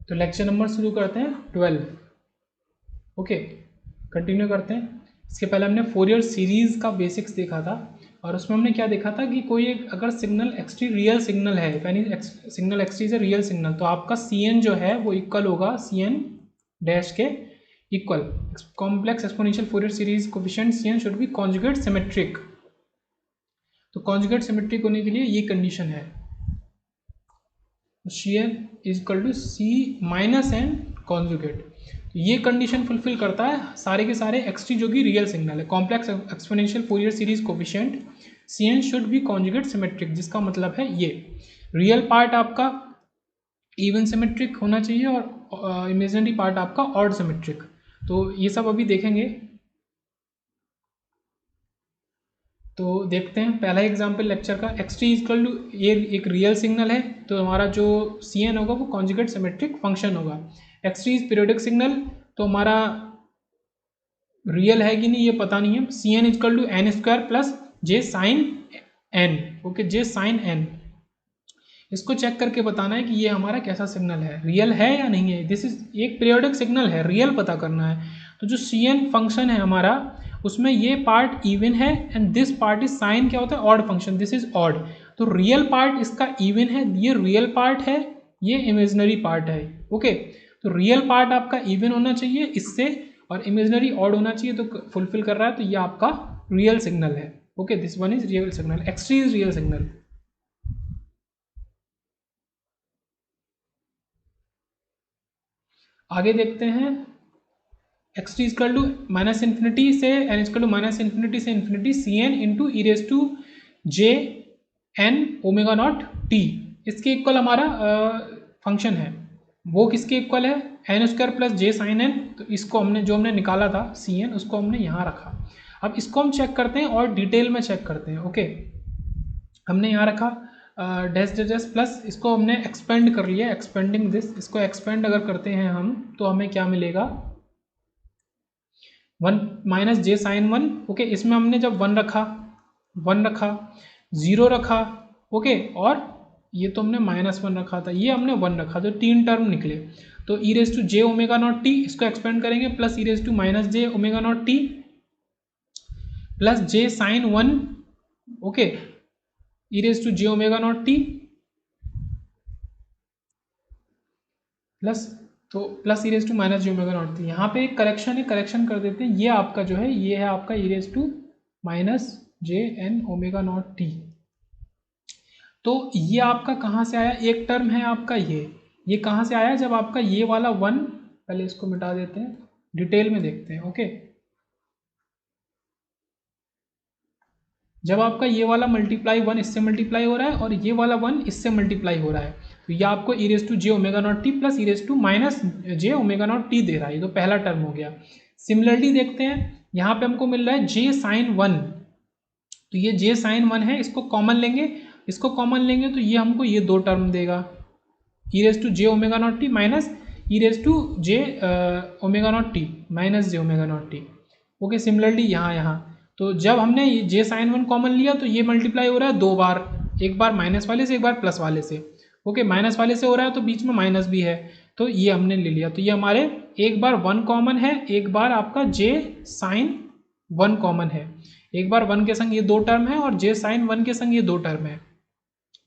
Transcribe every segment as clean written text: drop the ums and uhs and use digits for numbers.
तो lecture number शुरू करते हैं 12। ओके, कंटिन्यू करते हैं। इसके पहले हमने फोरियर सीरीज़ का बेसिक्स देखा था और उसमें हमने क्या देखा था कि कोई एक अगर सिग्नल एक्सटी रियल सिग्नल है, यानी signal x t is a real signal, तो आपका सी एन जो है वो इक्वल होगा सी एन डैश के equal complex exponential Fourier series coefficient c n should be conjugate symmetric. तो कॉन्जुगेट सिमेट्रिक होने के लिए ये कंडीशन है, c n is equal to c minus n conjugate. ये कंडीशन फुलफिल करता है सारे के सारे एक्स टी जो कि रियल सिग्नल है। Complex exponential Fourier series coefficient c n should be conjugate symmetric, जिसका मतलब है ये रियल पार्ट आपका इवन सिमेट्रिक होना चाहिए और इमेजिनरी पार्ट आपका ऑड सिमेट्रिक। तो ये सब अभी देखेंगे। तो देखते हैं पहला एग्जाम्पल लेक्चर का। एक्स टी इक्वल टू, ये एक रियल सिग्नल है तो हमारा जो सी एन होगा वो कॉन्जुगेट सिमेट्रिक फंक्शन होगा। X t is periodic signal, तो हमारा रियल है कि नहीं ये पता नहीं है। C n equal to n square plus j sine n. Okay, j sine n, इसको चेक करके बताना है कि ये हमारा कैसा सिग्नल है, रियल है या नहीं है। दिस इज एक पीरियोडिक सिग्नल है, रियल पता करना है। तो जो सी एन फंक्शन है हमारा, उसमें ये पार्ट इवन है and this part is sine क्या होता है, odd function, this is odd. तो रियल पार्ट इसका इवन है, ये रियल पार्ट है, ये इमेजिनरी पार्ट है। ओके, तो रियल पार्ट आपका इवन होना चाहिए इससे और इमेजिनरी ऑड होना चाहिए, तो फुलफिल कर रहा है, तो ये आपका रियल सिग्नल है। Okay, this one is real signal, x t is real signal. आगे देखते हैं। X t equal to minus infinity से n equal to minus infinity से infinity c n into e raise to j n omega not t, इसके equal हमारा function है। वो किसके इक्वल है, n square plus j sine n. तो इसको हमने जो हमने निकाला था सी एन, उसको हमने यहाँ रखा। अब इसको हम चेक करते हैं और डिटेल में चेक करते हैं। ओके, हमने यहाँ रखा डैश डैश डैश प्लस, इसको हमने एक्सपेंड कर लिया, एक्सपेंडिंग दिस, इसको एक्सपेंड अगर करते हैं हम तो हमें क्या मिलेगा, वन माइनस जे साइन वन। ओके, इसमें हमने जब वन रखा, जीरो रखा, ओके, और ये तो हमने माइनस वन रखा था, ये हमने वन रखा, तो तीन टर्म निकले। तो e raise to j omega not t, इसको एक्सपेंड करेंगे, plus e raise to minus j omega not t plus j sine one, okay, e raise to j omega not t plus, तो plus e raise to minus j omega not t. यहाँ पे एक correction है, correction कर देते हैं। ये आपका जो है, ये है आपका e raise to minus j n omega not t. तो ये आपका कहाँ से आया, एक टर्म है आपका ये कहाँ से आया, जब आपका ये वाला वन, पहले इसको मिटा देते हैं, डिटेल में देखते हैं। ओके, जब आपका ये वाला मल्टीप्लाई वन इससे मल्टीप्लाई हो रहा है और ये वाला वन इससे मल्टीप्लाई हो रहा है, तो ये आपको e raise to j omega not t plus e raise to minus j omega not t दे रहा है। ये तो पहला टर्म हो गया। सिमिलरली देखते हैं, यहाँ पे हमको मिल रहा है जे साइन वन, तो ये जे साइन वन है, इसको कॉमन लेंगे, इसको कॉमन लेंगे तो ये हमको ये दो टर्म देगा, e raise to j omega not t minus e raise to j omega not t minus j omega not t. Okay, similarly यहाँ तो जब हमने जे साइन वन कॉमन लिया तो ये मल्टीप्लाई हो रहा है दो बार, एक बार माइनस वाले से, एक बार प्लस वाले से। ओके, माइनस वाले से हो रहा है तो बीच में माइनस भी है, तो ये हमने ले लिया। तो ये हमारे एक बार वन कॉमन है, एक बार आपका जे साइन वन कॉमन है, एक बार वन के संग ये दो टर्म है और जे साइन वन के संग ये दो टर्म है,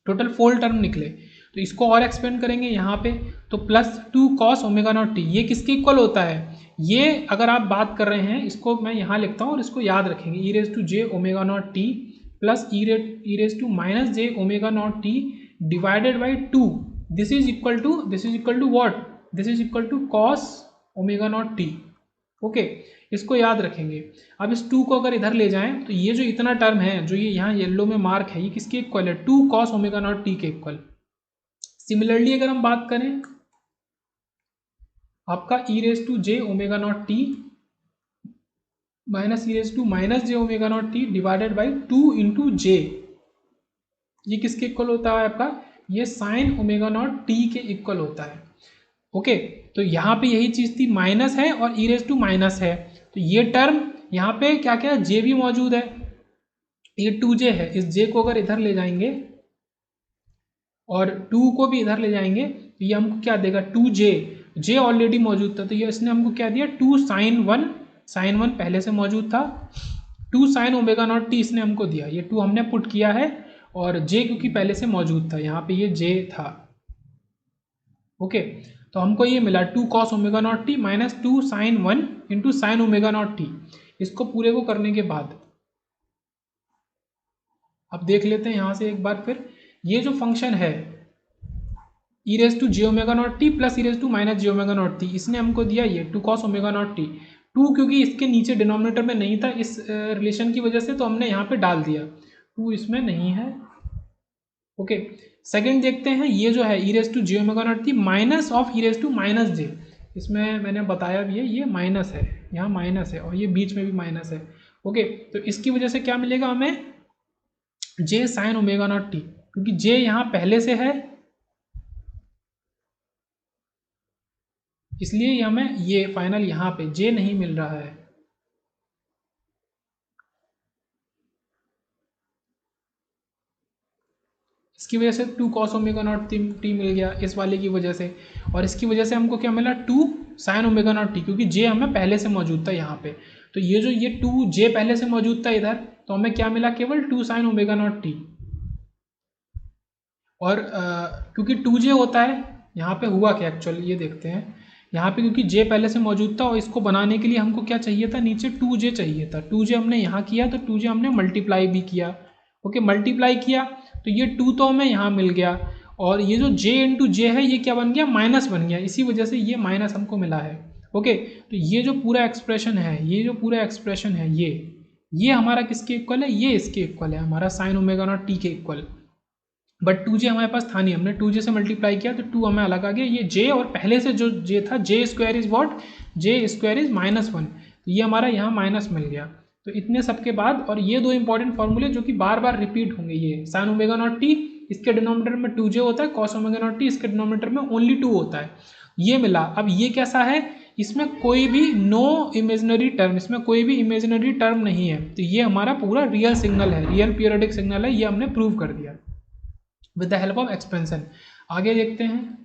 टोटल फोर टर्म निकले। तो इसको और एक्सपेंड करेंगे यहाँ पे, तो plus two cos omega not t, ये किसके इक्वल होता है, ये अगर आप बात कर रहे हैं, इसको मैं यहाँ लिखता हूँ और इसको याद रखेंगे, e raise to j omega not t plus e raise to minus j omega not t divided by two, this is equal to what, this is equal to cos omega not t. Okay, इसको याद रखेंगे। अब इस to को अगर इधर ले जाएं तो ये जो इतना टर्म है, जो ये यहाँ येलो में मार्क है, ये किसके इक्वल है, two cos omega not t के इक्वल। सिमिलरली अगर हम बात करें, आपका e raise to j omega not t minus e raise to minus j omega not t divided by two into j, ये किसके इक्वल होता है आपका, ये साइन ओमेगा नॉट टी के इक्वल होता है। ओके, तो यहाँ पे यही चीज़ थी, माइनस है और ई रेस टू माइनस है, तो ये टर्म यहाँ पे क्या क्या जे भी मौजूद है, ये टू जे है, इस जे को अगर इधर ले जाएंगे और टू को भी इधर ले जाएंगे, तो ये हमको क्या देगा 2j, जे ऑलरेडी मौजूद था तो ये इसने हमको क्या दिया 2 sin 1 पहले से मौजूद था, 2 sin ओमेगा नॉट टी इसने हमको दिया, ये 2 हमने पुट किया है और j क्योंकि पहले से मौजूद था यहाँ पे ये j था। ओके तो हमको ये मिला 2 cos omega naught t minus 2 sin 1 into sine omega not t. इसको पूरे को करने के बाद अब देख लेते हैं यहाँ से एक बार फिर, ये जो फंक्शन है e raise to j omega not t plus e raise to minus j omega not t, इसने हमको दिया ये 2 cos ओमेगा नॉट टी। 2 क्योंकि इसके नीचे डिनोमिनेटर में नहीं था इस रिलेशन की वजह से तो हमने यहाँ पे डाल दिया, 2 इसमें नहीं है। ओके सेकंड देखते हैं, ये जो है e raise to j omega not t minus of e raise to minus j, इसमें मैंने बताया भी है ये माइनस है, यहाँ माइनस है और ये बीच में भी माइनस है। ओके तो इसकी वजह से क्या मिलेगा हमें जे साइन ओमेगा नॉट टी, क्योंकि जे यहाँ पहले से है इसलिए हमें ये फाइनल यहाँ पे जे नहीं मिल रहा है। इसकी वजह से 2 cos ओमेगा नॉट टी मिल गया इस वाले की वजह से, और इसकी वजह से हमको क्या मिला 2 sin ओमेगा नॉट टी, क्योंकि जे हमें पहले से मौजूद था यहाँ पे, तो ये जो ये 2 जे पहले से मौजूद था इधर तो हमें क्या मिला केवल 2 sin ओमेगा नॉट टी। और क्योंकि 2j होता है यहाँ पे हुआ क्या एक्चुअली ये देखते हैं, यहाँ पे क्योंकि j पहले से मौजूद था और इसको बनाने के लिए हमको क्या चाहिए था नीचे 2j चाहिए था, 2j हमने यहाँ किया तो 2j हमने मल्टीप्लाई भी किया। ओके मल्टीप्लाई किया तो ये 2 तो हमें यहाँ मिल गया और ये जो j इंटू जे है ये क्या बन गया माइनस बन गया, इसी वजह से ये माइनस हमको मिला है। ओके तो ये जो पूरा एक्सप्रेशन है ये जो पूरा एक्सप्रेशन है ये हमारा किसके इक्वल है, ये इसके इक्वल है हमारा साइन ओमेगा नॉट टी के इक्वल। बट 2j हमारे पास था नहीं, हमने 2j से मल्टीप्लाई किया तो 2 हमें अलग आ गया, ये j और पहले से जो j था j square is what, j square is -1, तो ये हमारा यहाँ माइनस मिल गया। तो इतने सब के बाद और ये 2 इंपॉर्टेंट फॉर्मूले जो कि बार बार रिपीट होंगे, ये साइन ओमेगा नॉट टी इसके डिनोमिनेटर में 2j होता है, कॉस ओमेगा नॉट टी इसके डिनोमिनेटर में ओनली 2 होता है, ये मिला। अब ये कैसा है, इसमें कोई भी नो इमेजिनरी टर्म, इसमें कोई भी इमेजिनरी टर्म नहीं है, तो ये हमारा पूरा रियल सिग्नल है, रियल पीरियोडिक सिग्नल है, ये हमने प्रूव कर दिया with the help of expansion. आगे देखते हैं,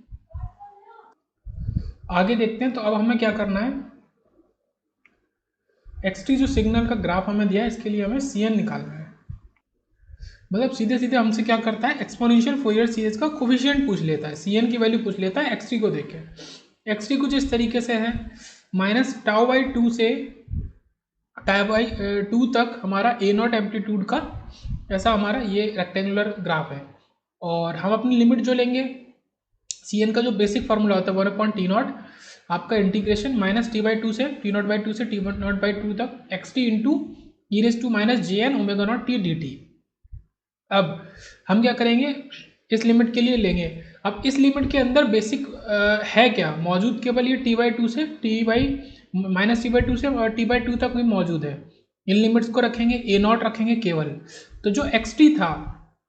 तो अब हमें क्या करना है, एक्स जो सिग्नल का ग्राफ हमें दिया है इसके लिए हमें सी एन निकालना है। मतलब सीधे सीधे हमसे क्या करता है, एक्सपोनेंशियल फोरियर सीरीज का कोफिशिएंट पूछ लेता है, सी एन की वैल्यू पूछ लेता है एक्स को देखे। एक्स कुछ इस तरीके से है, माइनस टाउ बाई 2 से टाउ बाई 2 तक हमारा ए नॉट एम्पलीट्यूड का ऐसा हमारा ये रेक्टेंगुलर ग्राफ है, और हम अपनी लिमिट जो लेंगे सी एन का जो बेसिक फार्मूला होता है 1/t0 आपका integration minus t by two से t0/2 से t0/2 तक x t into e raise to minus j n omega not t d t. अब हम क्या करेंगे, इस लिमिट के लिए लेंगे, अब इस लिमिट के अंदर बेसिक है क्या मौजूद, केवल ये t/2 से -t/2 से और t/2 तक भी मौजूद है, इन लिमिट्स को रखेंगे, ए नॉट रखेंगे केवल। तो जो एक्स टी था,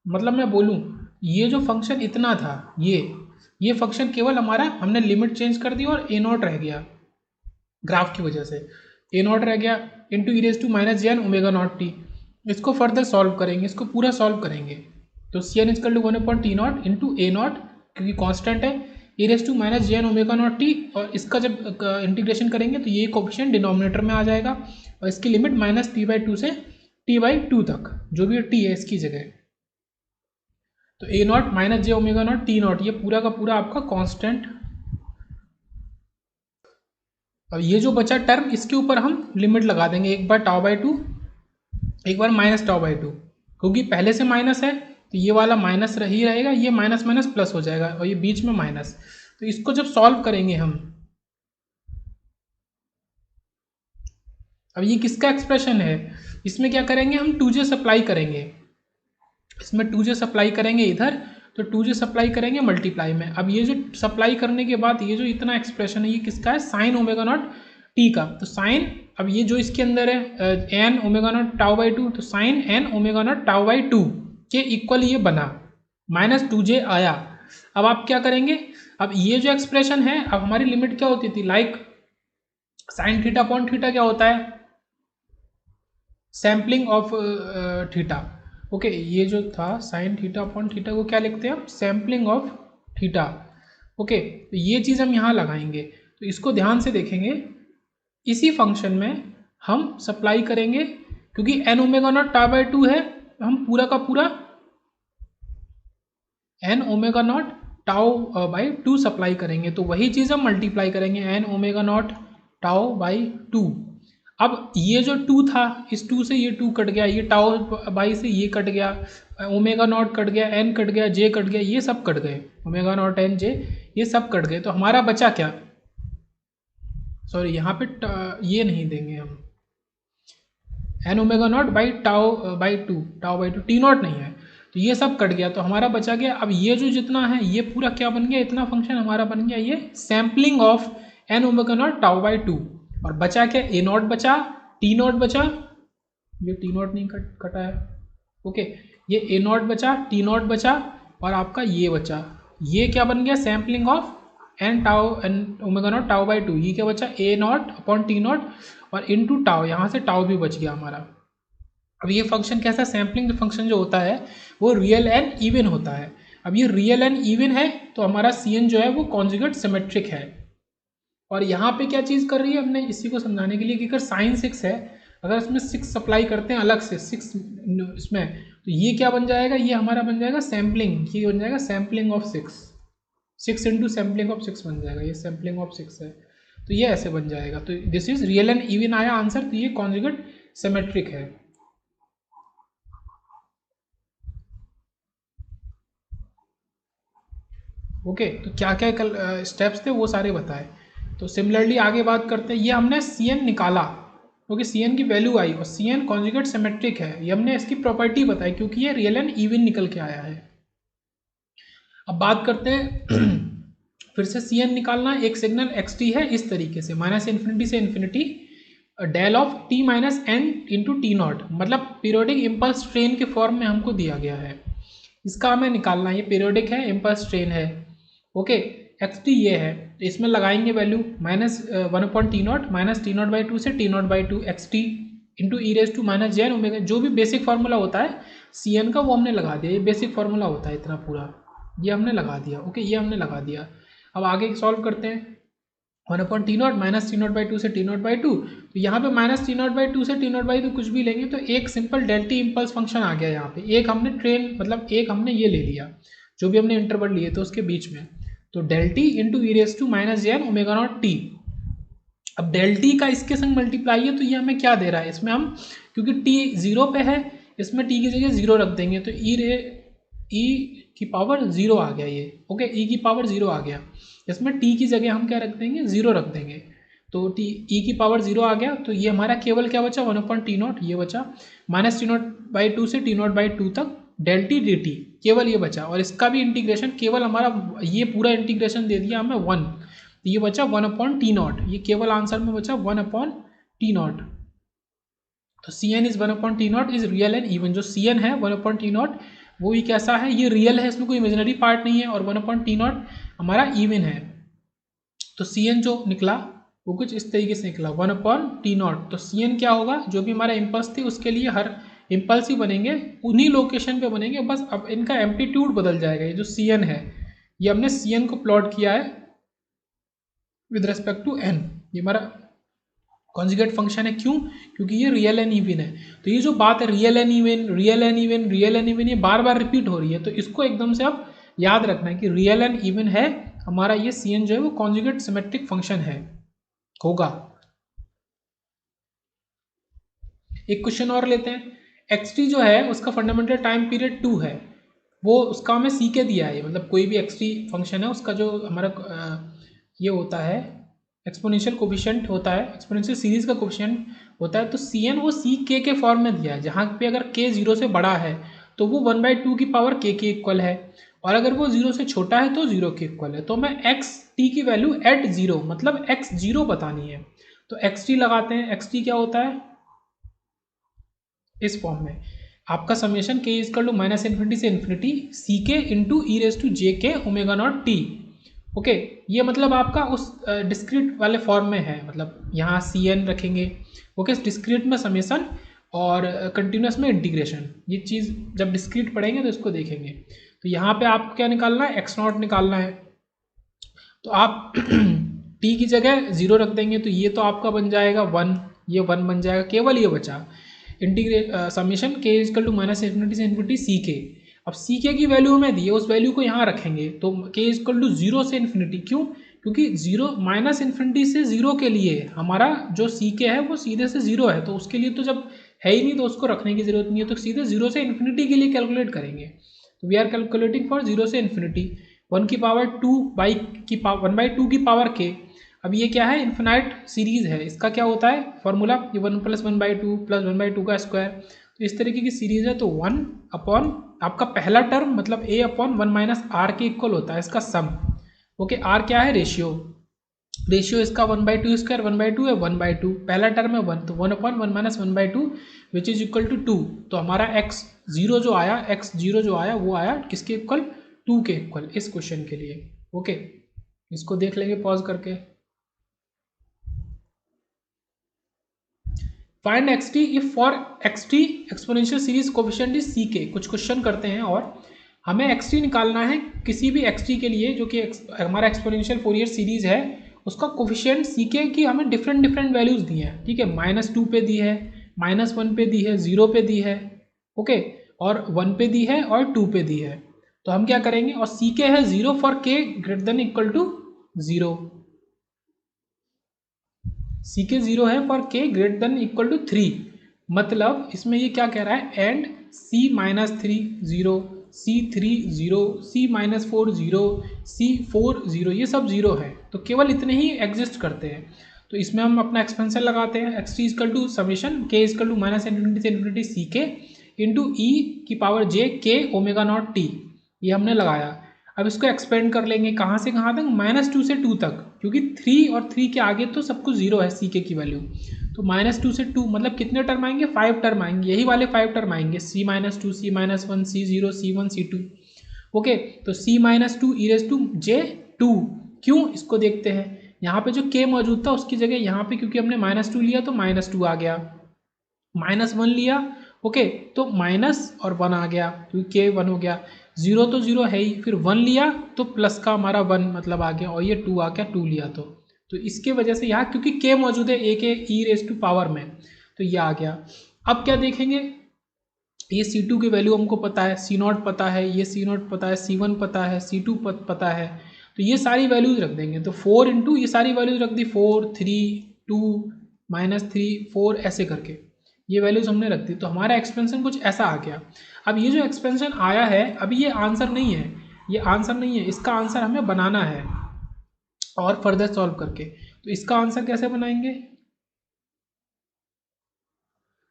मतलब मैं बोलूँ ये जो फंक्शन इतना था, ये फंक्शन केवल हमारा हमने लिमिट चेंज कर दी और ए नॉट रह गया ग्राफ की वजह से, ए नॉट रह गया into e raise to minus j n omega not t. इसको फर्दर सॉल्व करेंगे, इसको पूरा सॉल्व करेंगे तो सी n is equal to 1/t0 into a naught क्योंकि कांस्टेंट है, e raise to minus j n omega not t, और इसका जब इंटीग्रेशन करेंगे तो ये कोफिशिएंट डिनोमिनेटर में आ जाएगा और इसकी लिमिट -t/2 से t/2 तक जो भी टी है इसकी जगह, तो a naught minus j omega not T naught, ये पूरा का पूरा आपका कांस्टेंट। अब ये जो बचा टर्म इसके ऊपर हम लिमिट लगा देंगे, एक बार टाउ बाई 2 एक बार माइनस टाउ बाई 2, क्योंकि पहले से माइनस है तो ये वाला माइनस ही रहेगा, ये माइनस माइनस प्लस हो जाएगा और ये बीच में माइनस। तो इसको जब सॉल्व करेंगे हम, अब ये किसका एक्सप्रेशन है, इसमें क्या करेंगे हम 2j सप्लाई करेंगे, इसमें 2j सप्लाई करेंगे इधर, तो 2j सप्लाई करेंगे मल्टीप्लाई में। अब ये जो सप्लाई करने के बाद ये जो इतना एक्सप्रेशन है ये किसका है, साइन ओमेगा नॉट टी का, तो साइन, अब ये जो इसके अंदर है n omega naught tau by 2, तो sine n omega naught tau by 2 के इक्वल ये बना, -2j आया। अब आप क्या करेंगे, अब ये जो एक्सप्रेशन है, अब हमारी लिमिट क्या होती थी, like sine theta upon theta क्या होता है, सैम्पलिंग ऑफ थीटा। ओके ये जो था साइन थीटा अपॉन थीटा को क्या लिखते हैं हम, सैम्पलिंग ऑफ थीटा। ओके, तो ये चीज़ हम यहाँ लगाएंगे। तो इसको ध्यान से देखेंगे, इसी फंक्शन में हम सप्लाई करेंगे, क्योंकि n omega naught tau by two है, हम पूरा का पूरा n omega naught tau by two supply करेंगे। तो वही चीज़ हम मल्टीप्लाई करेंगे, n omega naught tau by two. अब ये जो टू था, इस टू से ये टू कट गया, ये टाउ बाई से ये कट गया, ओमेगा नॉट कट गया, एन कट गया, जे कट गया, ये सब कट गए, ओमेगा नॉट एन जे ये सब कट गए। तो हमारा बचा क्या, सॉरी यहाँ पे ये नहीं देंगे हम, n omega naught by tau by two, t naught नहीं है, तो ये सब कट गया। तो हमारा बचा गया, अब ये जो जितना है ये पूरा क्या बन गया, इतना फंक्शन हमारा बन गया ये sampling of n omega naught tau by two. और बचा क्या, ए नॉट बचा, टी नॉट बचा, ये टी नॉट नहीं कटा है, ओके, ये ए नॉट बचा, टी नॉट बचा, और आपका ये बचा, ये क्या बन गया, sampling of n omega naught tau by two. ये क्या बचा, a naught upon t naught और इनटू टाउ, यहाँ से टाउ भी बच गया हमारा। अब ये फंक्शन कैसा, सैम्पलिंग फंक्शन जो होता है वो रियल एंड इवन होता है। अब ये रियल एंड इवन है तो हमारा सी एन जो है वो कॉन्जुगेट सिमेट्रिक है। और यहाँ पे क्या चीज़ कर रही है, हमने इसी को समझाने के लिए कि अगर साइन 6 है, अगर इसमें 6 सप्लाई करते हैं अलग से 6 इसमें, तो ये क्या बन जाएगा, ये हमारा बन जाएगा सैम्पलिंग, ये बन जाएगा sampling of 6 into sampling of 6 बन जाएगा, ये सैम्पलिंग ऑफ 6 है, तो ये ऐसे बन जाएगा। तो this is real and even आया आंसर, तो ये कॉन्जुगेट सिमेट्रिक है। ओके, तो क्या क्या स्टेप्स थे वो सारे बताए। तो सिमिलरली आगे बात करते हैं, ये हमने सी एन निकाला क्योंकि सी एन की वैल्यू आई, और सी एन कॉन्जुगेट सिमेट्रिक है, ये हमने इसकी प्रॉपर्टी बताई क्योंकि ये रियल एंड इवन निकल के आया है। अब बात करते हैं फिर से सी एन निकालना, एक सिग्नल एक्स टी है इस तरीके से, माइनस इन्फिनिटी से infinity, del of t minus n into t naught, मतलब पीरियोडिक इम्पल्स ट्रेन के फॉर्म में हमको दिया गया है, इसका हमें निकालना है। ये पीरियोडिक है, इम्पल्स ट्रेन है, ओके, एक्स टी ये है, तो इसमें लगाएंगे value minus 1 t naught, minus t naught by two से t naught by two x t into e raise to minus j n omega, जो भी बेसिक फार्मूला होता है सी एन का वो हमने लगा दिया, ये बेसिक फार्मूला होता है इतना पूरा, ये हमने लगा दिया, ओके, ये हमने लगा दिया। अब आगे सॉल्व करते हैं, 1 t naught minus t naught by two से टी नॉट बाई टू, तो यहाँ पे minus t naught by two से टी नॉट बाई टू कुछ भी लेंगे तो एक सिंपल डेल्टी इम्पल्स फंक्शन आ गया यहाँ पे, एक हमने ट्रेन मतलब एक हमने ये ले लिया जो भी हमने इंटरवल लिए थे उसके बीच में, तो del t into e raise to minus j n omega not t. अब डेल टी का इसके संग मल्टीप्लाई है तो ये हमें क्या दे रहा है, इसमें हम क्योंकि टी 0 पे है इसमें टी की जगह 0 रख देंगे, तो ई की पावर 0 आ गया ये, ओके, ई की पावर 0 आ गया, इसमें टी की जगह हम क्या रख देंगे, 0 रख देंगे, तो टी ई की पावर 0 आ गया, तो ये हमारा केवल क्या बचा, 1 टी नॉट, ये बचा minus t naught by two से टी नॉट बाई टू तक डेल टी डी टी, केवल ये बचा, और इसका भी इंटीग्रेशन केवल हमारा ये पूरा इंटीग्रेशन दे दिया हमें 1, तो ये बचा 1 टी नॉट, ये केवल आंसर में बचा 1 टी नॉट। तो सी n is 1 t naught is real and even, जो सी एन है 1 टी नॉट वो ही कैसा है, ये रियल है, इसमें कोई इमेजिनरी पार्ट नहीं है, और 1 टी नॉट हमारा इवन है। तो सी एन जो निकला वो कुछ इस तरीके से निकला 1 टी नॉट। तो सी एन क्या होगा, जो भी हमारा इम्पल्स थी उसके लिए हर इम्पल्स ही बनेंगे, उन्हीं लोकेशन पे बनेंगे, बस अब इनका एम्पलीट्यूड बदल जाएगा। ये जो सी एन है ये हमने सी एन को प्लॉट किया है विद रिस्पेक्ट टू एन, ये हमारा कॉन्जुगेट फंक्शन है, क्यों, क्योंकि ये रियल एंड इवन है। तो ये जो बात है real and even, real and even, real and even, ये बार बार रिपीट हो रही है, तो इसको एकदम से अब याद रखना है कि रियल एंड इवन है हमारा ये सी एन जो है वो कॉन्जुगेट सिमेट्रिक फंक्शन है होगा। एक क्वेश्चन और लेते हैं, एक्स टी जो है उसका फंडामेंटल टाइम पीरियड 2 है, वो उसका हमें सी के दिया है, मतलब कोई भी एक्स टी फंक्शन है उसका जो हमारा ये होता है एक्सपोनेंशियल कोफिशिएंट होता है, एक्सपोनेंशियल सीरीज का कोफिशिएंट होता है, तो सी एन वो सी के फॉर्म में दिया है, जहाँ पे अगर के 0 से बड़ा है तो वो 1/2 की पावर के इक्वल है, और अगर वो 0 से छोटा है तो 0 के इक्वल है। तो मैं एक्स टी की वैल्यू एट 0 मतलब एक्स 0 बतानी है, तो एक्स टी लगाते हैं, एक्स टी क्या होता है इस फॉर्म में, आपका समेशन के इज टू माइनस इन्फिनिटी से infinity c k into e raise to जे के ओमेगा नॉट टी, ओके, ये मतलब आपका उस डिस्क्रीट वाले फॉर्म में है, मतलब यहाँ सी एन रखेंगे, ओके, डिस्क्रीट में समेशन और कंटिन्यूस में इंटीग्रेशन, ये चीज़ जब डिस्क्रीट पढ़ेंगे तो इसको देखेंगे। तो यहाँ पे आपको क्या निकालना है, एक्स नॉट निकालना है, तो आप t की जगह 0 रख देंगे तो ये तो आपका बन जाएगा 1, ये 1 बन जाएगा, केवल ये बचा integrate summation k is equal to minus infinity से इन्फिनिटी सी के। अब सी के की वैल्यू हमें दी है, उस वैल्यू को यहाँ रखेंगे तो k इजकल टू 0 से इन्फिनिटी, क्यों? क्योंकि 0 माइनस इन्फिनिटी से 0 के लिए हमारा जो सी के है वो सीधे से 0 है, तो उसके लिए तो जब है ही नहीं तो उसको रखने की जरूरत नहीं है, तो सीधे 0 से इन्फिनिटी के लिए कैलकुलेट करेंगे। तो वी आर कैलकुलेटिंग फॉर 0 से इन्फिनिटी 1 की पावर 2 बाई की पावर 1/2 की पावर k। अब ये क्या है? इन्फिनाइट सीरीज है, इसका क्या होता है फॉर्मूला? ये 1 + 1/2 + 1/2 का स्क्वायर, तो इस तरीके की सीरीज है। तो 1 अपॉन आपका पहला टर्म मतलब a अपॉन 1 माइनस आर के इक्वल होता है इसका सम। ओके, आर क्या है? रेशियो, रेशियो इसका 1/2 स्क्वायर 1/2 है 1/2, पहला टर्म है 1, तो 1 upon 1 minus 1/2 which is equal to 2। तो हमारा x0 जो आया, x0 जो आया वो आया किसके इक्वल? 2 के इक्वल, इस क्वेश्चन के लिए। ओके, इसको देख लेंगे पॉज करके। Find xt if for xt exponential series coefficient is ck। कुछ क्वेश्चन करते हैं और हमें xt निकालना है किसी भी xt के लिए जो कि हमारा एक्सपोनेंशियल फोरियर सीरीज है, उसका कोफिशिएंट ck की हमें डिफरेंट डिफरेंट वैल्यूज दी हैं, ठीक है। -2 पे दी है, -1 पे दी है, 0 पे दी है, ओके, और 1 पे दी है और 2 पे दी है। तो हम क्या करेंगे, और ck है 0 for k greater than equal to 0, c k 0 है फॉर के ग्रेटर देन इक्वल टू 3। मतलब इसमें ये क्या कह रहा है? And C-3 0, C3 0, C-4 0, C4 0, ये सब 0 है, तो केवल इतने ही एग्जिस्ट करते हैं। तो इसमें हम अपना एक्सपेंशन लगाते हैं, x t is equal to summation k is equal to minus infinity से infinity c k into e की power j k omega naught t, ये हमने लगाया। अब इसको एक्सपेंड कर लेंगे कहाँ से कहाँ तक? -2 से 2 तक, क्योंकि 3 और 3 के आगे तो सब कुछ 0 है सी के की वैल्यू। तो -2 से 2 मतलब कितने टर्म आएंगे? 5 टर्म आएंगे, यही वाले 5 टर्म आएंगे, C-2, C-1, C0, C1, C2। Okay, तो C-2 e⁻j2, क्यों? इसको देखते हैं। यहाँ पे जो k मौजूद था उसकी जगह यहाँ पे क्योंकि हमने -2 लिया तो -2 आ गया, -1 लिया, ओके, तो माइनस और 1 आ गया क्योंकि के 1 हो गया, 0 तो 0 है ही, फिर 1 लिया तो प्लस का हमारा 1 मतलब आ गया, और ये 2 आ गया, 2 लिया तो इसके वजह से यहाँ क्योंकि के मौजूद है ए के e⁻ में, तो ये आ गया। अब क्या देखेंगे, ये C2 की वैल्यू हमको पता है, C0 पता है, ये C0 पता है, C1 पता है, C2 पता है, तो ये सारी वैल्यूज रख देंगे। तो 4 इंटू ये सारी वैल्यूज रख दी, 4 3 2 -3 4 ऐसे करके ये वैल्यूज हमने रख दी, तो हमारा एक्सपेंशन कुछ ऐसा आ गया। अब ये जो एक्सपेंशन आया है अभी ये आंसर नहीं है, ये आंसर नहीं है, इसका आंसर हमें बनाना है और फर्दर सॉल्व करके। तो इसका आंसर कैसे बनाएंगे?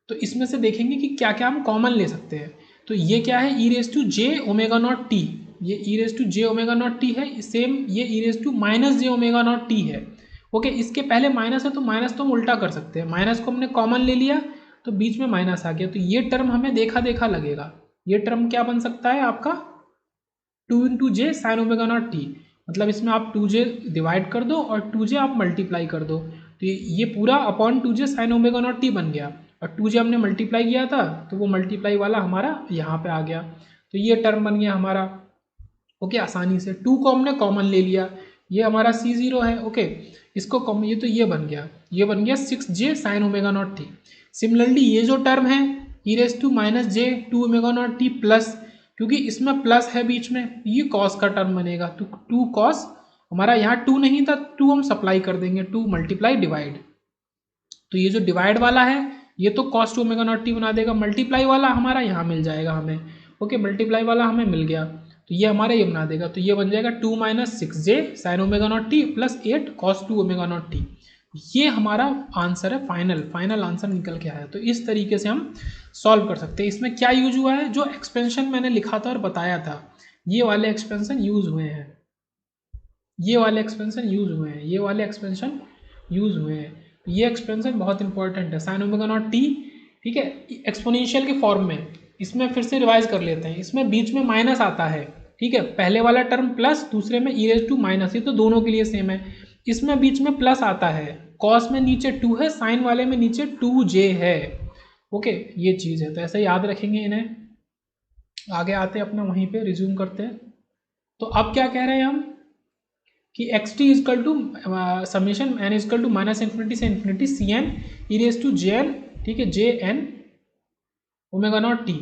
तो इसमें से देखेंगे कि क्या क्या हम कॉमन ले सकते हैं। तो ये क्या है? e⁻j⁻0t, ये e⁻j⁻0t है, सेम ये e⁻−j⁻0t है। ओके, इसके पहले माइनस है तो माइनस तो हम उल्टा कर सकते हैं, माइनस को हमने कॉमन ले लिया तो बीच में माइनस आ गया, तो ये टर्म हमें देखा देखा लगेगा। ये टर्म क्या बन सकता है आपका? 2 × j sin ω0t, मतलब इसमें आप 2j डिवाइड कर दो और 2j आप मल्टीप्लाई कर दो, तो ये पूरा अपॉन 2j sin ω0t बन गया, और 2j हमने मल्टीप्लाई किया था तो वो मल्टीप्लाई वाला हमारा यहाँ पे आ गया, तो ये टर्म बन गया हमारा। ओके, आसानी से 2 को हमने कॉमन ले लिया, ये हमारा C0 है। ओके, इसको कॉमन, ये तो ये बन गया, ये बन गया 6j sin ω0t। सिमिलरली ये जो टर्म है e⁻−j2ω0t प्लस, क्योंकि इसमें प्लस है बीच में, ये कॉस का टर्म बनेगा, तो 2 कॉस, हमारा यहाँ 2 नहीं था, 2 हम सप्लाई कर देंगे, 2 मल्टीप्लाई डिवाइड, तो ये जो डिवाइड वाला है ये तो cos 2ω0t बना देगा, मल्टीप्लाई वाला हमारा यहाँ मिल जाएगा हमें। ओके, मल्टीप्लाई वाला हमें मिल गया तो ये हमारा ये बना देगा, तो ये बन जाएगा 2 - 6j sin ω0t plus 8 cos 2ω0t। ये हमारा आंसर है, फाइनल आंसर निकल के आया। तो इस तरीके से हम सॉल्व कर सकते हैं। इसमें क्या यूज हुआ है? जो एक्सपेंशन मैंने लिखा था और बताया था, ये वाले एक्सपेंशन यूज हुए हैं, ये वाले एक्सपेंशन यूज हुए हैं, ये वाले एक्सपेंशन यूज हुए हैं। ये एक्सपेंशन बहुत इंपॉर्टेंट है, sin ω0t, ठीक है, एक्सपोनेंशियल के फॉर्म में। इसमें फिर से रिवाइज कर लेते हैं, इसमें बीच में माइनस आता है, ठीक है, पहले वाला टर्म प्लस, दूसरे में e⁻⁻, ये तो दोनों के लिए सेम है। इसमें बीच में प्लस आता है, कॉस में नीचे 2 है, साइन वाले में नीचे 2j है। ओके, ये चीज़ है, तो ऐसे याद रखेंगे इन्हें। आगे आते हैं अपना वहीं पे रिज्यूम करते हैं। तो अब क्या कह रहे हैं हम कि x t is equal to summation n is equal to minus infinity से infinity c n e raise to j n, ठीक है, j n omega not t.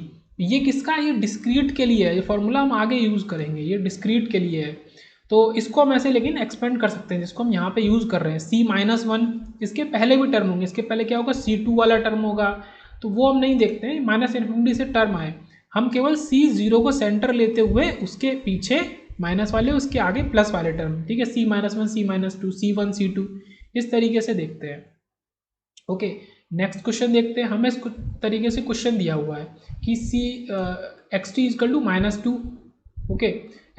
ये किसका, ये डिस्क्रीट के लिए है, ये फॉर्मूला हम आगे यूज़ करेंगे, ये डिस्क्रीट के लिए है। तो इसको हम ऐसे लेकिन एक्सपेंड कर सकते हैं, जिसको हम यहाँ पे यूज़ कर रहे हैं सी माइनस वन, इसके पहले भी टर्म होंगे, इसके पहले क्या होगा सी टू वाला टर्म होगा, तो वो हम नहीं देखते हैं, माइनस इन्फिनिटी से टर्म आए, हम केवल सी जीरो को सेंटर लेते हुए उसके पीछे माइनस वाले, उसके आगे प्लस वाले टर्म, ठीक है, c minus one, c minus two, c one, c two, इस तरीके से देखते हैं। ओके, नेक्स्ट क्वेश्चन देखते हैं। हमें इस तरीके से क्वेश्चन दिया हुआ है कि c x t is equal to minus two, okay,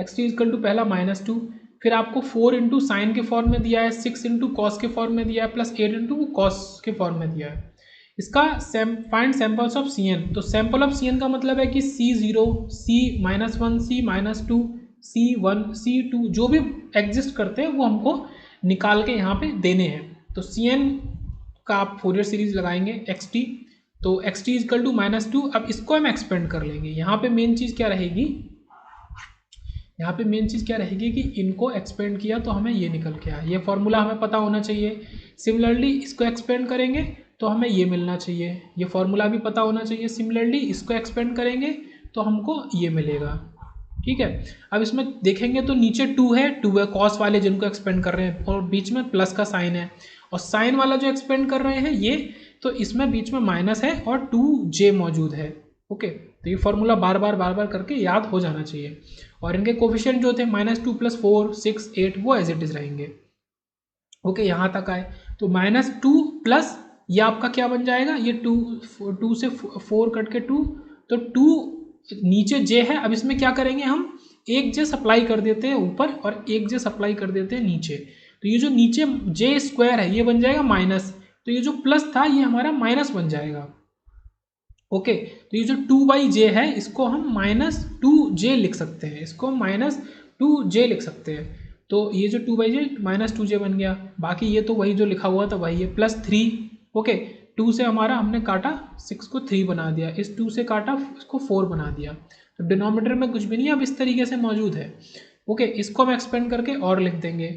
x t is equal to पहला माइनस टू, फिर आपको 4 इंटू साइन के फॉर्म में दिया है, 6 इंटू कॉस के फॉर्म में दिया है, प्लस 8 इंटू कॉस के फॉर्म में दिया है। इसका find samples of c N, तो सैम्पल ऑफ सी एन का मतलब है कि c zero, c minus one, c minus two, c one, c two, जो भी एग्जिस्ट करते हैं वो हमको निकाल के यहाँ पे देने हैं। तो सी एन का आप फोरियर सीरीज लगाएंगे एक्स टी, तो x t is equal to minus two. अब इसको हम एक्सपेंड कर लेंगे। यहाँ पे मेन चीज़ क्या रहेगी, यहाँ पे मेन चीज़ क्या रहेगी कि इनको एक्सपेंड किया तो हमें ये निकल के आया, ये फॉर्मूला हमें पता होना चाहिए। सिमिलरली इसको एक्सपेंड करेंगे तो हमें ये मिलना चाहिए, ये फॉर्मूला भी पता होना चाहिए। सिमिलरली इसको एक्सपेंड करेंगे तो हमको ये मिलेगा, ठीक है। अब इसमें देखेंगे तो नीचे टू है कॉस वाले जिनको एक्सपेंड कर रहे हैं, और बीच में प्लस का साइन है, और साइन वाला जो एक्सपेंड कर रहे हैं ये, तो इसमें बीच में माइनस है और 2j मौजूद है। ओके, तो ये फॉर्मूला बार बार करके याद हो जाना चाहिए। और इनके कोफिशिएंट जो थे -2 + 4 6 8 वो एज इट इज रहेंगे। ओके, यहाँ तक आए तो -2 प्लस ये आपका क्या बन जाएगा, ये 2 से 4 कट के 2, तो 2 नीचे j है। अब इसमें क्या करेंगे, हम एक j सप्लाई कर देते हैं ऊपर और एक j सप्लाई कर देते हैं नीचे, तो ये जो नीचे j स्क्वायर है ये बन जाएगा माइनस, तो ये जो प्लस था ये हमारा माइनस बन जाएगा। ओके, तो ये जो 2/j है इसको हम -2j लिख सकते हैं, इसको -2j लिख सकते हैं। तो ये जो 2/j -2j बन गया। बाकी ये तो वही जो लिखा हुआ था वही है, +3। ओके, 2 से हमारा हमने काटा 6 को 3 बना दिया, इस 2 से काटा इसको 4 बना दिया, तो डिनोमिनेटर में कुछ भी नहीं, अब इस तरीके से मौजूद है। ओके, इसको हम एक्सपेंड करके और लिख देंगे।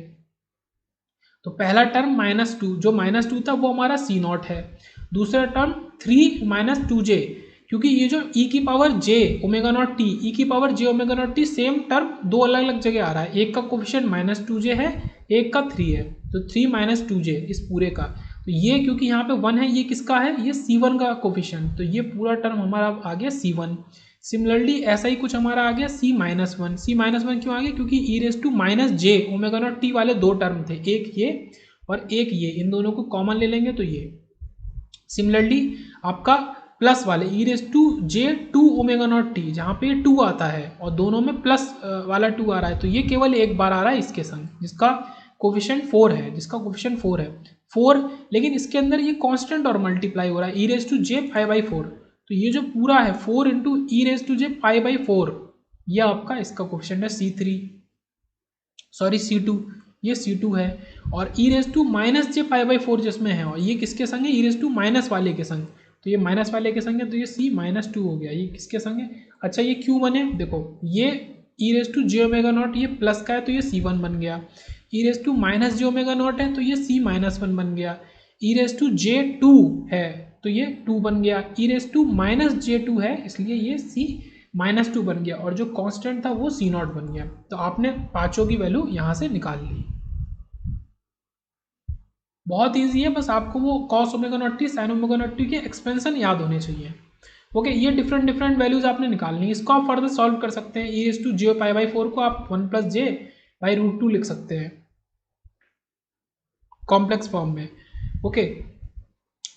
तो पहला टर्म -2, जो -2 था वो हमारा c0 है। दूसरा टर्म 3 - 2j, क्योंकि ये जो e की power j omega naught T, e की power j omega naught T same term दो अलग अलग जगह आ रहा है, एक का कोफिशिएंट -2j है, एक का 3 है, तो 3 - 2j इस पूरे का। तो ये क्योंकि यहाँ पे 1 है, ये किसका है, ये c1 का कोफिशिएंट, तो ये पूरा टर्म हमारा आ गया c1। सिमिलरली ऐसा ही कुछ हमारा आ गया c-1। c-1 क्यों आ गया, क्योंकि e−j ओमेगा नॉट टी वाले दो टर्म थे, एक ये और एक ये, इन दोनों को कॉमन ले लेंगे तो ये। सिमिलरली आपका प्लस वाले e−j2 ओमेगा नॉट टी, जहाँ पे 2 आता है और दोनों में प्लस वाला 2 आ रहा है, तो ये केवल एक बार आ रहा है इसके संग, जिसका कोफिशिएंट 4 है, 4, लेकिन इसके अंदर ये कांस्टेंट और मल्टीप्लाई हो रहा है e−j π/4, तो ये जो पूरा है 4 इंटू e−j π/4, यह आपका इसका कोफिशिएंट है C2, ये C2 है। और e−j π/4 जिसमें है, और ये किसके संग है, e− वाले के संग, तो ये माइनस वाले के संग है, तो ये C-2 हो गया। ये किसके संग है, अच्छा ये क्यों बने, देखो ये e−j ओमेगा नॉट ये प्लस का है तो ये C1 बन गया, e−j ओमेगा नॉट है तो ये C-1 बन गया, e−j2 है तो ये 2 बन गया, e−j2 है इसलिए ये C-2 बन गया, और जो कांस्टेंट था वो C0 बन गया। तो आपने पांचों की वैल्यू यहाँ से निकाल ली। बहुत ईजी है, बस आपको वो cos omega naught T sin omega naught t के एक्सपेंशन याद होने चाहिए। ओके, ये डिफरेंट वैल्यूज आपने निकालनी है। इसको आप फर्दर सॉल्व कर सकते हैं, e−j π/4 को आप 1 + j/√2 लिख सकते हैं कॉम्प्लेक्स फॉर्म में। ओके,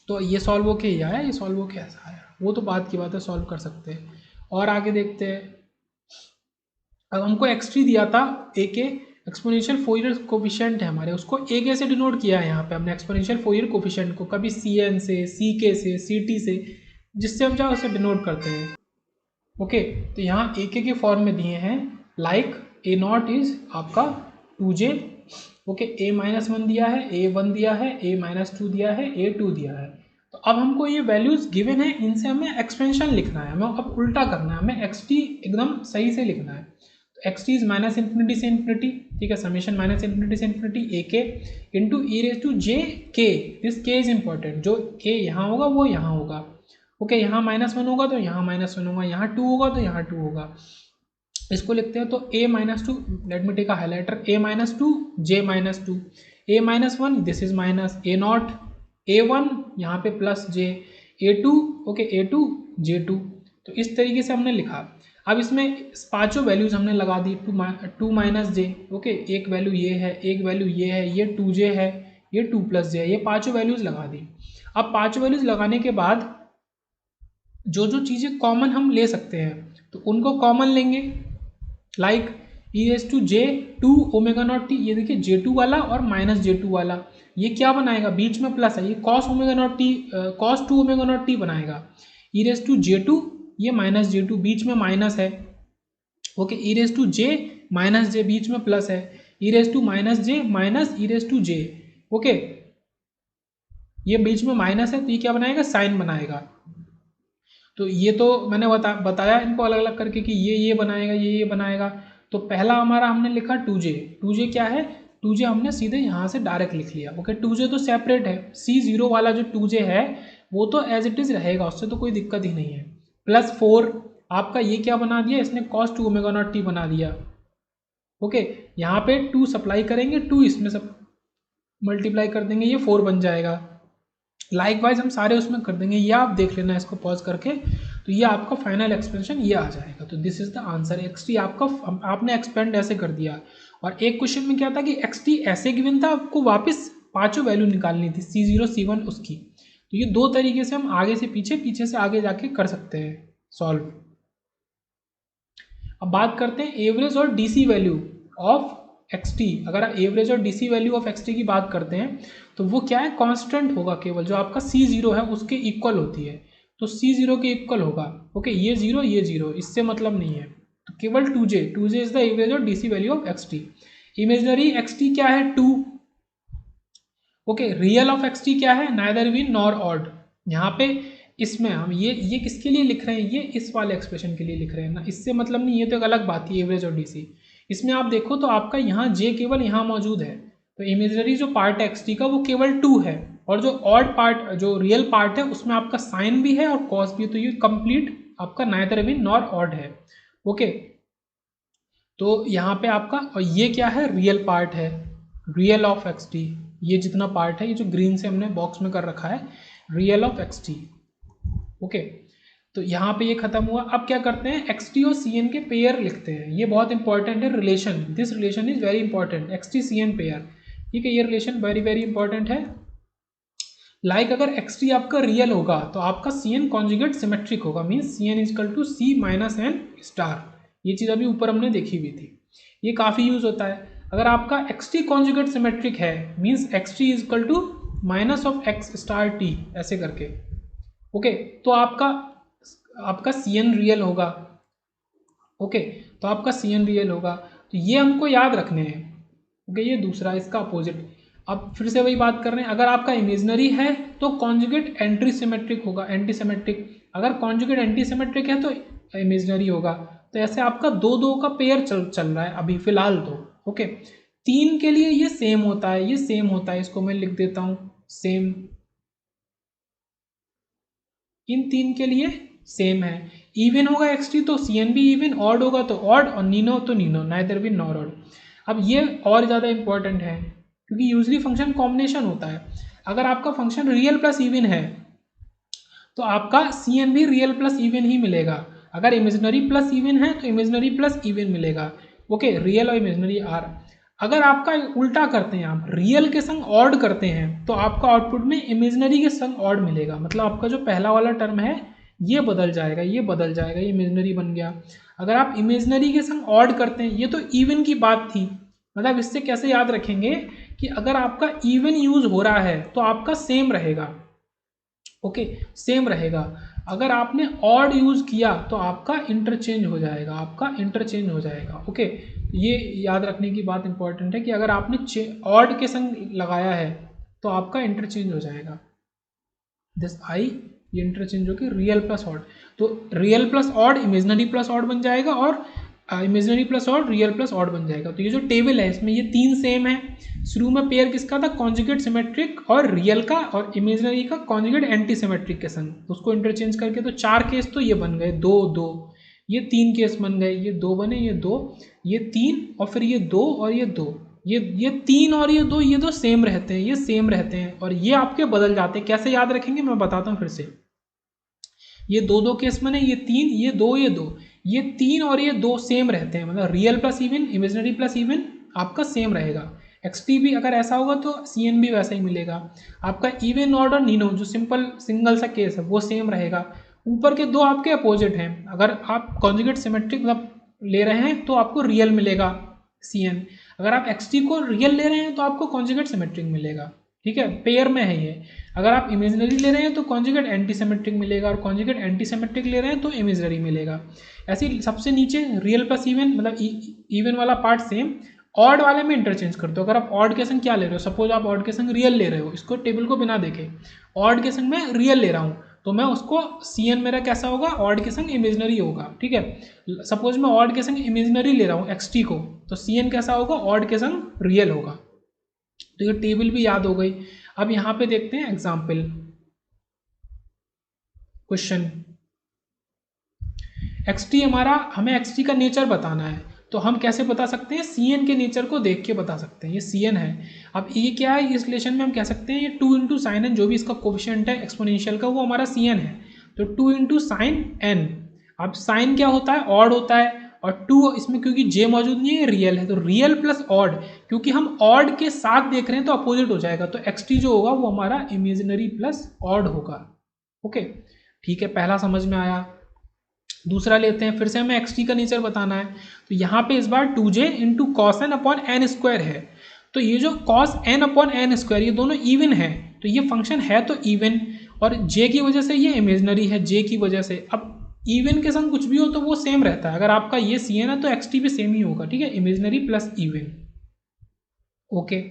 तो ये सॉल्व होके ही आया, ये सॉल्व होके ऐसा आया, वो तो बात की बात है, सॉल्व कर सकते हैं। और आगे देखते हैं। अब हमको x3 दिया था, a के एक्सपोनेंशियल फोरियर कोफिशिएंट है हमारे, उसको a के से डिनोट किया है यहाँ पे हमने एक्सपोनेंशियल फोरियर कोफिशिएंट को, कभी cn से, ck से, ct से, जिससे हम चाहे उसे डिनोट करते हैं। ओके, तो यहाँ a के फॉर्म में दिए हैं, लाइक a0 इज आपका 2j। ओके, a-1 दिया है, a1 दिया है, a-2 दिया है, a2 दिया है। तो अब हमको ये वैल्यूज गिवन है, इनसे हमें एक्सपेंशन लिखना है, हमें अब उल्टा करना है, हमें xt एकदम सही से लिखना है। X t is minus infinity से इन्फिनिटी, ठीक है, समेशन माइनस इन्फिनिटी से इन्फिनिटी ए के इंटू ई रेज टू जे के, दिस के इज इंपॉर्टेंट, जो के यहाँ होगा वो यहाँ होगा, ओके, यहाँ -1 होगा तो यहाँ -1 होगा, यहाँ 2 होगा तो यहाँ 2 होगा, इसको लिखते हैं तो a -2, let me take a highlighter, a -2 j -2, a -1 this is minus, a naught, a1 यहाँ पे plus j, a2 okay, a2 j2, तो इस तरीके से हमने लिखा। अब इसमें पांचों वैल्यूज हमने लगा दी, 2 माइनस जे, ओके, एक वैल्यू ये है, एक वैल्यू ये है, ये 2j है, ये 2 प्लस जे है, ये पांचों वैल्यूज लगा दी। अब पांचों वैल्यूज लगाने के बाद जो जो चीज़ें कॉमन हम ले सकते हैं तो उनको कॉमन लेंगे, like e s two j two omega not t, ये देखिए J2 वाला और -J2 वाला, ये क्या बनाएगा, बीच में प्लस है, ये cos omega naught T, cos 2 omega naught T बनाएगा, ई रेस टू J2, ये -J2 बीच में माइनस है, okay, e raise to j -J बीच में प्लस है, e raise to -J minus e raise to j, okay, ये बीच में माइनस है तो ये क्या बनाएगा, साइन बनाएगा। तो ये तो मैंने बताया इनको अलग अलग करके कि ये बनाएगा, ये बनाएगा। तो पहला हमारा हमने लिखा 2J क्या है, 2J हमने सीधे यहाँ से डायरेक्ट लिख लिया, ओके, 2J तो सेपरेट है, C0 वाला जो 2J है वो तो एज इट इज़ रहेगा, उससे तो कोई दिक्कत ही नहीं है, +4 आपका ये क्या बना दिया, इसने cos 2 ओमेगा नॉट टी बना दिया, ओके, यहाँ पे 2 सप्लाई करेंगे, 2 इसमें सब मल्टीप्लाई कर देंगे, ये 4 बन जाएगा। लाइकवाइज हम सारे उसमें कर देंगे, ये आप देख लेना इसको पॉज करके, तो ये आपका फाइनल एक्सप्रेशन ये आ जाएगा। तो this is the answer, x आपका आपने एक्सपेंड ऐसे कर दिया। और एक क्वेश्चन में क्या था कि एक्स ऐसे गिवन था, आपको वापस पांचों वैल्यू निकालनी थी, C0 C1 उसकी। तो ये दो तरीके से हम आगे से पीछे, पीछे से आगे जाके कर सकते हैं सॉल्व। अब बात करते हैं एवरेज और डीसी वैल्यू ऑफ एक्स, अगर एवरेज और डीसी वैल्यू ऑफ एक्स की बात करते हैं तो वो क्या है, कांस्टेंट होगा, केवल जो आपका C0 है उसके इक्वल होती है, तो C0 के इक्वल होगा, ओके, ये 0, इससे मतलब नहीं है, तो केवल 2J इज द एवरेज और DC value of x. Imaginary x क्या है, 2, ओके, रियल ऑफ एक्स क्या है, नाइदर इवन नॉर ऑड। यहाँ पे इसमें हम ये किसके लिए लिख रहे हैं, ये इस वाले एक्सप्रेशन के लिए लिख रहे हैं ना, इससे मतलब नहीं, ये तो एक अलग बात थी एवरेज और डीसी। इसमें आप देखो तो आपका यहाँ J केवल यहाँ मौजूद है, तो इमेजनरी जो पार्ट है एक्स का वो केवल 2 है, और जो ऑड पार्ट, जो रियल पार्ट है उसमें आपका साइन भी है और कॉस भी है, तो ये कंप्लीट आपका नाइदर इवन नॉर ऑड है, ओके। तो यहाँ पे आपका, और ये क्या है, रियल पार्ट है, रियल ऑफ एक्स, ये जितना पार्ट है, ये जो ग्रीन से हमने बॉक्स में कर रखा है, रियल ऑफ एक्स, ओके। तो यहाँ पे ये खत्म हुआ। अब क्या करते हैं, एक्स और सी एन के पेयर लिखते हैं, ये बहुत इंपॉर्टेंट है relation, this relation is very important, x c n pair, ठीक है, ये रिलेशन वेरी वेरी इंपॉर्टेंट है। लाइक अगर एक्स आपका रियल होगा तो आपका सी एन कॉन्जुगेट सिमेट्रिक होगा, means c n is equal to c minus n star, ये चीज़ अभी ऊपर हमने देखी हुई थी, ये काफ़ी यूज होता है। अगर आपका एक्स टी कॉन्जुगेट सिमेट्रिक है, means x t is equal to minus of x star t, ऐसे करके, ओके, तो आपका सी एन रियल होगा, ओके, तो आपका सी एन रियल होगा, तो ये हमको याद रखने हैं, ओके, ये दूसरा इसका अपोजिट। अब फिर से वही बात कर रहे हैं, अगर आपका इमेजनरी है तो कॉन्जुगेट एंटी सिमेट्रिक होगा, एंटी सिमेट्रिक, अगर कॉन्जुगेट एंटी सिमेट्रिक है तो इमेजनरी होगा। तो ऐसे आपका 2-2 का पेयर चल रहा है अभी फिलहाल तो, ओके। 3 के लिए ये सेम होता है, ये सेम होता है, इसको मैं लिख देता हूँ सेम, इन 3 के लिए सेम है। इवन होगा एक्स टी तो सी एन भी इवन, ऑड होगा तो ऑड, और नीनो तो नीनो, नाइदर भी नॉर ऑड। अब ये और ज़्यादा इंपॉर्टेंट है क्योंकि यूजली फंक्शन कॉम्बिनेशन होता है, अगर आपका फंक्शन रियल प्लस इवन है तो आपका सी एन भी रियल प्लस इवन ही मिलेगा, अगर इमेजनरी प्लस इवन है तो इमेजनरी प्लस इवन मिलेगा, ओके, रियल और इमेजनरी आर। अगर आपका उल्टा करते हैं, आप रियल के संग ऑड करते हैं तो आपका आउटपुट में इमेजनरी के संग ऑड मिलेगा, मतलब आपका जो पहला वाला टर्म है ये बदल जाएगा, ये बदल जाएगा, ये इमेजनरी बन गया। अगर आप इमेजनरी के संग ऑड करते हैं, ये तो इवन की बात थी, मतलब इससे कैसे याद रखेंगे कि अगर आपका इवन यूज हो रहा है तो आपका सेम रहेगा, ओके, सेम रहेगा। अगर आपने ऑड यूज किया तो आपका इंटरचेंज हो जाएगा, आपका इंटरचेंज हो जाएगा, ओके। ये याद रखने की बात इंपॉर्टेंट है कि अगर आपने ऑड के संग लगाया है तो आपका इंटरचेंज हो जाएगा, दिस आई, ये इंटरचेंज हो के रियल प्लस ऑड, तो real plus odd imaginary plus odd बन जाएगा, और imaginary plus odd, real plus odd बन जाएगा। तो ये जो टेबल है इसमें ये तीन सेम है। शुरू में पेयर किसका था, कॉन्जुगेट सिमेट्रिक और रियल का, और इमेजिनरी का कॉन्जुगेट एंटी सिमेट्रिक के संग, उसको इंटरचेंज करके तो 4 केस तो ये बन गए, 2 2, ये 3 केस बन गए, ये 2 बने, ये 2, ये 3, और फिर ये 2 और ये 2, ये 3 और ये 2, ये 2 सेम रहते हैं, ये सेम रहते हैं, और ये आपके बदल जाते हैं। कैसे याद रखेंगे मैं बताता हूँ फिर से। ये 2 2 केस बने, ये 3, ये 2, ये 2, ये 3 और ये 2 सेम रहते हैं, मतलब real plus even, imaginary plus even आपका सेम रहेगा। एक्सटी भी अगर ऐसा होगा तो सीएन भी वैसा ही मिलेगा। आपका इवन ऑर्डर नीनो जो सिंपल सिंगल सा केस है वो सेम रहेगा। ऊपर के दो आपके अपोजिट हैं, अगर आप कॉन्जुगेट सिमेट्रिक मतलब ले रहे हैं तो आपको रियल मिलेगा सीएन, अगर आप एक्सटी को रियल ले रहे हैं तो आपको कॉन्जुगेट सिमेट्रिक मिलेगा। ठीक है, पेयर में है ये। अगर आप इमेजिनरी ले रहे हैं तो कॉन्जुगेट एंटी सिमेट्रिक मिलेगा, और कॉन्जुगेट एंटी सिमेट्रिक ले रहे हैं तो इमेजिनरी मिलेगा। ऐसे ही सबसे नीचे रियल प्लस इवन, मतलब इवन वाला पार्ट सेम, ऑड वाले में इंटरचेंज कर दो। अगर आप ऑड के संग क्या ले रहे हो, सपोज आप ऑड के संग रियल ले रहे हो, इसको टेबल को बिना देखे ऑड के संग मैं रियल ले रहा हूँ, तो मैं उसको सीएन मेरा कैसा होगा, ऑड के संग इमेजिनरी होगा। ठीक है, सपोज मैं ऑड के संग इमेजिनरी ले रहा हूँ एक्सटी को, तो सीएन कैसा होगा, ऑड के संग रियल होगा। तो ये टेबल भी याद हो गई। अब यहाँ पे देखते हैं एग्जाम्पल क्वेश्चन। एक्सटी हमारा, हमें एक्सटी का नेचर बताना है, तो हम कैसे बता सकते हैं, सीएन के नेचर को देख के बता सकते हैं। ये सीएन है, अब ये क्या है, इस रिलेशन में हम कह सकते हैं ये 2 इंटू साइन एन, जो भी इसका कोफिशिएंट है एक्सपोनेंशियल का, वो हमारा सीएन है। तो 2 इंटू साइन एन, अब साइन क्या होता है, ऑड होता है, और 2 इसमें क्योंकि जे मौजूद नहीं है, रियल है, तो रियल प्लस ऑड, क्योंकि हम ऑड के साथ देख रहे हैं तो अपोजिट हो जाएगा, तो एक्सटी जो होगा वो हमारा इमेजिनरी प्लस ऑड होगा। ओके, ठीक है, पहला समझ में आया। दूसरा लेते हैं, फिर से हमें एक्सटी का नेचर बताना है, तो यहाँ पे इस बार 2j into cos n upon n square है, तो ये जो cos n upon n square, ये दोनों इवन है, तो ये फंक्शन है तो इवन, और j की वजह से ये इमेजनरी है, j की वजह से। अब इवन के संग कुछ भी हो तो वो सेम रहता है, अगर आपका ये cn है तो एक्सटी भी सेम ही होगा। ठीक है, इमेजनरी प्लस इवन। ओके,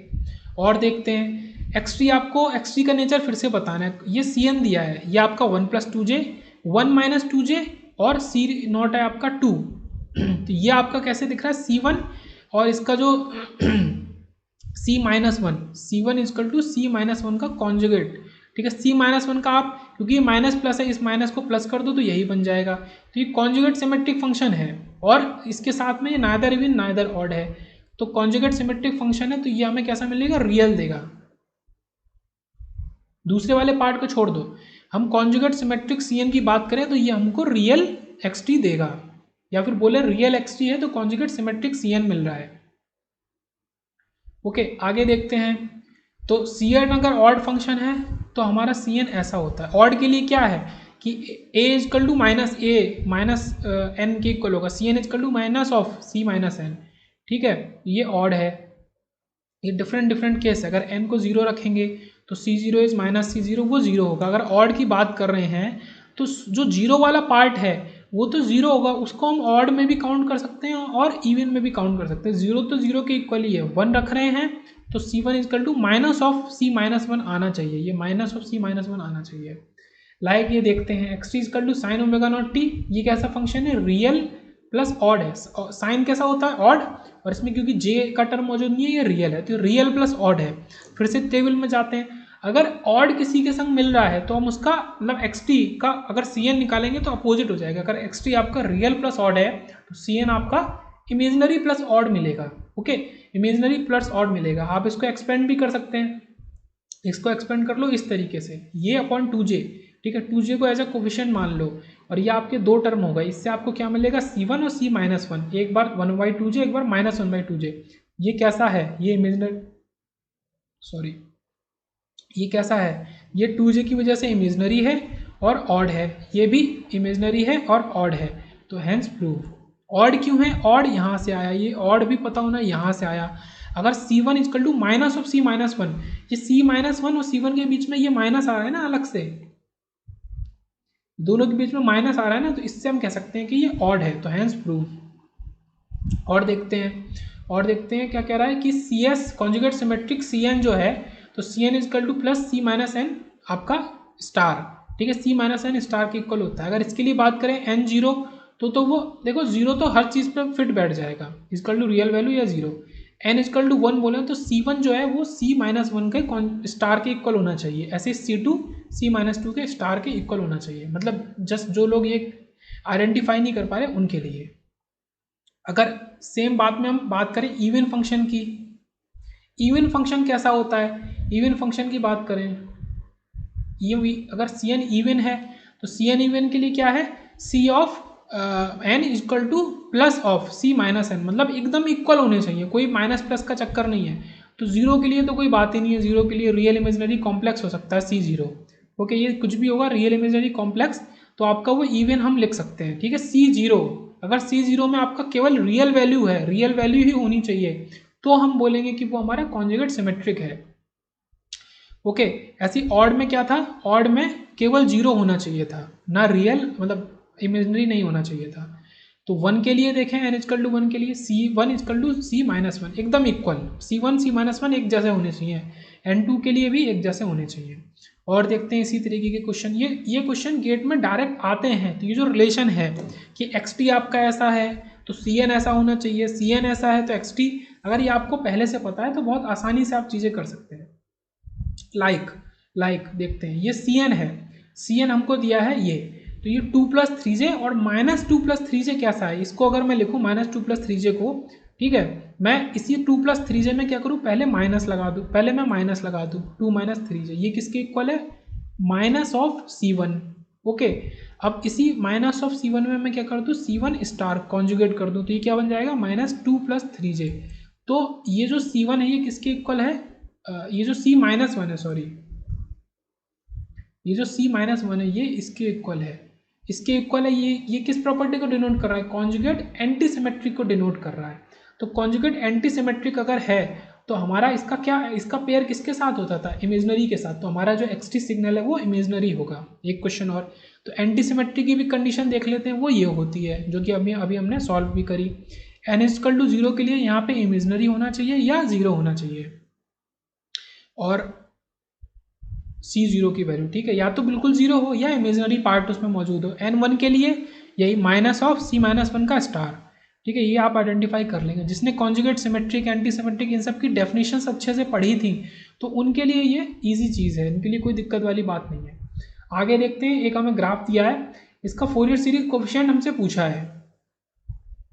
और देखते हैं एक्सटी, आपको एक्सटी का नेचर फिर से बताना है। ये cn दिया है, ये आपका 1 + 2j, 1 - 2j, और सी नॉट है आपका 2, तो ये आपका कैसे दिख रहा है, C1, और इसका जो C-1, C1 = C-1 का कॉन्जुगेट। ठीक है, C-1 का आप, क्योंकि ये माइनस प्लस है, इस माइनस को प्लस कर दो तो यही बन जाएगा। तो ये कॉन्जुगेट सिमेट्रिक फंक्शन है, और इसके साथ में ये नाइदर इवन नाइदर ऑड है, तो कॉन्जुगेट सिमेट्रिक फंक्शन है, तो ये हमें कैसा मिलेगा, रियल देगा। दूसरे वाले पार्ट को छोड़ दो, हम कॉन्जुगेट सिमेट्रिक सीएन की बात करें तो ये हमको रियल एक्सटी देगा, या फिर बोले रियल एक्सटी है तो कॉन्जुगेट सिमेट्रिक सीएन मिल रहा है। ओके, आगे देखते हैं। तो सीएन अगर ऑड फंक्शन है तो हमारा सीएन ऐसा होता है। ऑड के लिए क्या है कि a = minus a minus n के इक्वल होगा, CN = minus of C - n। ठीक है, ये ऑड है। ये डिफरेंट केस है, अगर n को 0 रखेंगे तो C0 इज माइनस C0, वो 0 होगा। अगर ऑड की बात कर रहे हैं तो जो 0 वाला पार्ट है वो तो 0 होगा, उसको हम ऑड में भी काउंट कर सकते हैं और इवन में भी काउंट कर सकते हैं। 0 तो 0 के इक्वल ही है, 1 रख रहे हैं तो C1 = माइनस ऑफ C - 1 आना चाहिए, ये माइनस ऑफ C - 1 आना चाहिए। लाइक ये देखते हैं x = sin ω0t, ये कैसा फंक्शन है, रियल प्लस ऑड है। साइन कैसा होता है, ऑड, और इसमें क्योंकि j का टर्म मौजूद नहीं है, ये रियल है, तो रियल प्लस ऑड है। फिर से टेबल में जाते हैं, अगर ऑड किसी के संग मिल रहा है तो हम उसका मतलब xt का अगर cn निकालेंगे तो अपोजिट हो जाएगा। अगर xt आपका रियल प्लस ऑड है तो cn आपका इमेजिनरी प्लस ऑड मिलेगा। ओके, इमेजिनरी प्लस ऑड मिलेगा। आप इसको एक्सपेंड भी कर सकते हैं, इसको एक्सपेंड कर लो इस तरीके से, ये अपॉन 2j। ठीक है, 2j को एज अ कोफिशिएंट मान लो, और ये आपके 2 टर्म होगा, इससे आपको क्या मिलेगा, C1 और C - 1, एक बार 1/2j, एक बार -1/2j। ये कैसा है, ये इमेजिनरी, सॉरी, ये कैसा है, ये 2j की वजह से इमेजिनरी है और ऑड है, ये भी इमेजिनरी है और ऑड है, तो हैंस प्रूव। ऑड क्यों है, ऑड यहाँ से आया, ये ऑड भी पता होना यहाँ से आया। अगर C1 = माइनस ऑफ C - 1, ये C - 1 और C1 के बीच में ये माइनस आ रहा है ना, अलग से दोनों के बीच में माइनस आ रहा है ना, तो इससे हम कह सकते हैं कि ये ऑड है, तो हैंस प्रूव। और देखते हैं क्या कह रहा है कि CS कॉन्जुगेट सिमेट्रिक CN जो है, तो CN = प्लस C - n आपका स्टार। ठीक है, C - n स्टार के इक्वल होता है। अगर इसके लिए बात करें n0, तो वो देखो जीरो तो हर चीज़ पे फिट बैठ जाएगा, इजकल टू रियल वैल्यू या जीरो। एन इजकल टू 1 बोले तो C1 जो है वो C-1 के स्टार के इक्वल होना चाहिए, ऐसे C2 C-2 के स्टार के इक्वल होना चाहिए। मतलब जस्ट जो लोग ये आइडेंटिफाई नहीं कर पा रहे उनके लिए। अगर सेम बात में हम बात करें इवन फंक्शन की, इवन फंक्शन कैसा होता है, इवन फंक्शन की बात करें, ये अगर Cn इवन है तो Cn इवन के लिए क्या है, C of n equal two plus of C-n, मतलब एकदम इक्वल होने चाहिए, कोई माइनस प्लस का चक्कर नहीं है। तो जीरो के लिए तो कोई बात ही नहीं है, जीरो के लिए रियल इमेजिनरी कॉम्प्लेक्स हो सकता है C0। ओके, ये कुछ भी होगा रियल इमेजिनरी कॉम्प्लेक्स, तो आपका वो इवन हम लिख सकते हैं, ठीक है। C0, अगर C0 में आपका केवल रियल वैल्यू है, रियल वैल्यू ही होनी चाहिए, तो हम बोलेंगे कि वो हमारा कॉन्जुगेट सिमेट्रिक है। ओके, ऐसी ऑड में क्या था, ऑड में केवल जीरो होना चाहिए था, ना रियल मतलब इमेजिनरी नहीं होना चाहिए था। तो 1 के लिए देखें, n इक्वल टू 1 के लिए C1 इक्वल टू C-1 एकदम इक्वल, C1 C-1 एक जैसे होने चाहिए, N2 के लिए भी एक जैसे होने चाहिए। और देखते हैं इसी तरीके के क्वेश्चन, ये क्वेश्चन गेट में डायरेक्ट आते हैं। तो ये जो रिलेशन है कि xt आपका ऐसा है तो Cn ऐसा होना चाहिए, Cn ऐसा है तो xt, अगर ये आपको पहले से पता है तो बहुत आसानी से आप चीज़ें कर सकते हैं। लाइक देखते हैं, ये Cn है, Cn हमको दिया है ये, तो ये 2+3j और -2+3j कैसा है, इसको अगर मैं लिखूँ -2+3j को, ठीक है, मैं इसी 2+3j में क्या करूँ, पहले माइनस लगा दूँ, पहले मैं माइनस लगा दूँ, 2 - 3j, ये किसके इक्वल है, माइनस ऑफ C1। ओके, अब इसी माइनस ऑफ C1 में मैं क्या कर दूँ, C1 स्टार कॉन्जुगेट कर दूँ, तो ये क्या बन जाएगा, -2+3j। तो ये जो C1 है ये किसके इक्वल है, ये जो C-1 है, सॉरी, ये जो C-1 है ये इसके इक्वल है, इसके इक्वल है। ये किस प्रॉपर्टी को डिनोट कर रहा है, कॉन्जुगेट एंटी सिमेट्रिक को डिनोट कर रहा है। तो कॉन्जुगेट एंटी सिमेट्रिक अगर है तो हमारा इसका क्या, इसका पेयर किसके साथ होता था, इमेजनरी के साथ, तो हमारा जो xt सिग्नल है वो इमेजनरी होगा। एक क्वेश्चन और, तो एंटी सिमेट्रिक की भी कंडीशन देख लेते हैं, वो ये होती है जो कि अभी हमने सॉल्व भी करी। n इक्वल टू 0 के लिए यहाँ पे इमेजनरी होना चाहिए या 0 होना चाहिए, और C0 की वैल्यू, ठीक है, या तो बिल्कुल 0 हो या इमेजिनरी पार्ट उसमें मौजूद हो। N1 के लिए यही माइनस ऑफ C-1 का स्टार, ठीक है, ये आप आइडेंटिफाई कर लेंगे। जिसने कॉन्जुगेट सिमेट्रिक, एंटी सिमेट्रिक इन सब की डेफिनेशंस अच्छे से पढ़ी थी तो उनके लिए ये ईजी चीज़ है, इनके लिए कोई दिक्कत वाली बात नहीं है। आगे देखते हैं, एक हमें ग्राफ दिया है, इसका फोरियर सीरीज कोफिशिएंट हमसे पूछा है।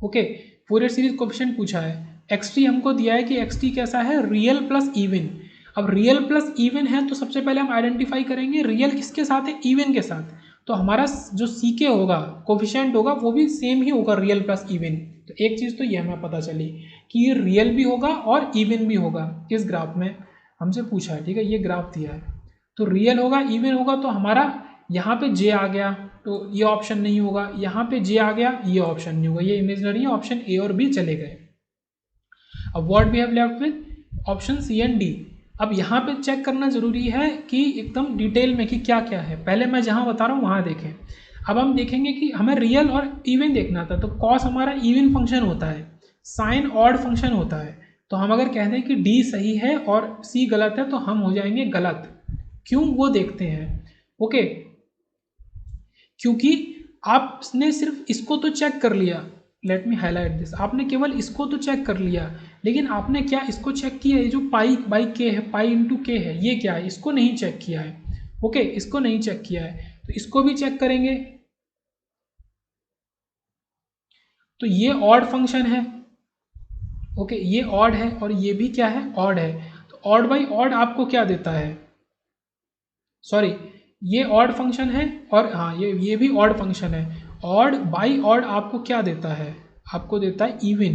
ओके, फोरियर सीरीज कोफिशिएंट पूछा है, xt हमको दिया है कि xt कैसा है, रियल प्लस इवन। अब रियल प्लस इवन है तो सबसे पहले हम आइडेंटिफाई करेंगे रियल किसके साथ है, इवन के साथ। तो हमारा जो ck होगा, कोफिशिएंट होगा, वो भी सेम ही होगा, रियल प्लस इवन। तो एक चीज़ तो ये हमें पता चली कि ये रियल भी होगा और इवन भी होगा, इस ग्राफ में हमसे पूछा है, ठीक है, ये ग्राफ दिया है। तो रियल होगा, इवन होगा, तो हमारा यहाँ पे j आ गया तो ये ऑप्शन नहीं होगा, यहाँ पे j आ गया ये ऑप्शन नहीं होगा, ये इमेजिनरी है, ऑप्शन ए और बी चले गए। अब what we have left with option c and d. अब यहाँ पे चेक करना जरूरी है कि एकदम डिटेल में कि क्या क्या है, पहले मैं जहाँ बता रहा हूँ वहाँ देखें। अब हम देखेंगे कि हमें रियल और इवन देखना था, तो कॉस हमारा इवन फंक्शन होता है, साइन ऑड फंक्शन होता है। तो हम अगर कहते हैं कि डी सही है और सी गलत है तो हम हो जाएंगे गलत, क्यों वो देखते हैं। ओके, क्योंकि आपने सिर्फ इसको तो चेक कर लिया, लेट मी हाईलाइट दिस, आपने केवल इसको तो चेक कर लिया, लेकिन आपने क्या इसको चेक किया है, जो पाई बाई के है, पाई इंटू के है, ये क्या है, इसको नहीं चेक किया है। ओके, इसको नहीं चेक किया है, तो इसको भी चेक करेंगे। तो ये ऑड फंक्शन है, ओके, ये ऑड है और ये भी क्या है, ऑड है। तो ऑड बाई ऑड आपको क्या देता है, सॉरी, ये ऑड फंक्शन है और हाँ ये भी ऑड फंक्शन है। ऑड बाई ऑड आपको क्या देता है, आपको देता है इवन।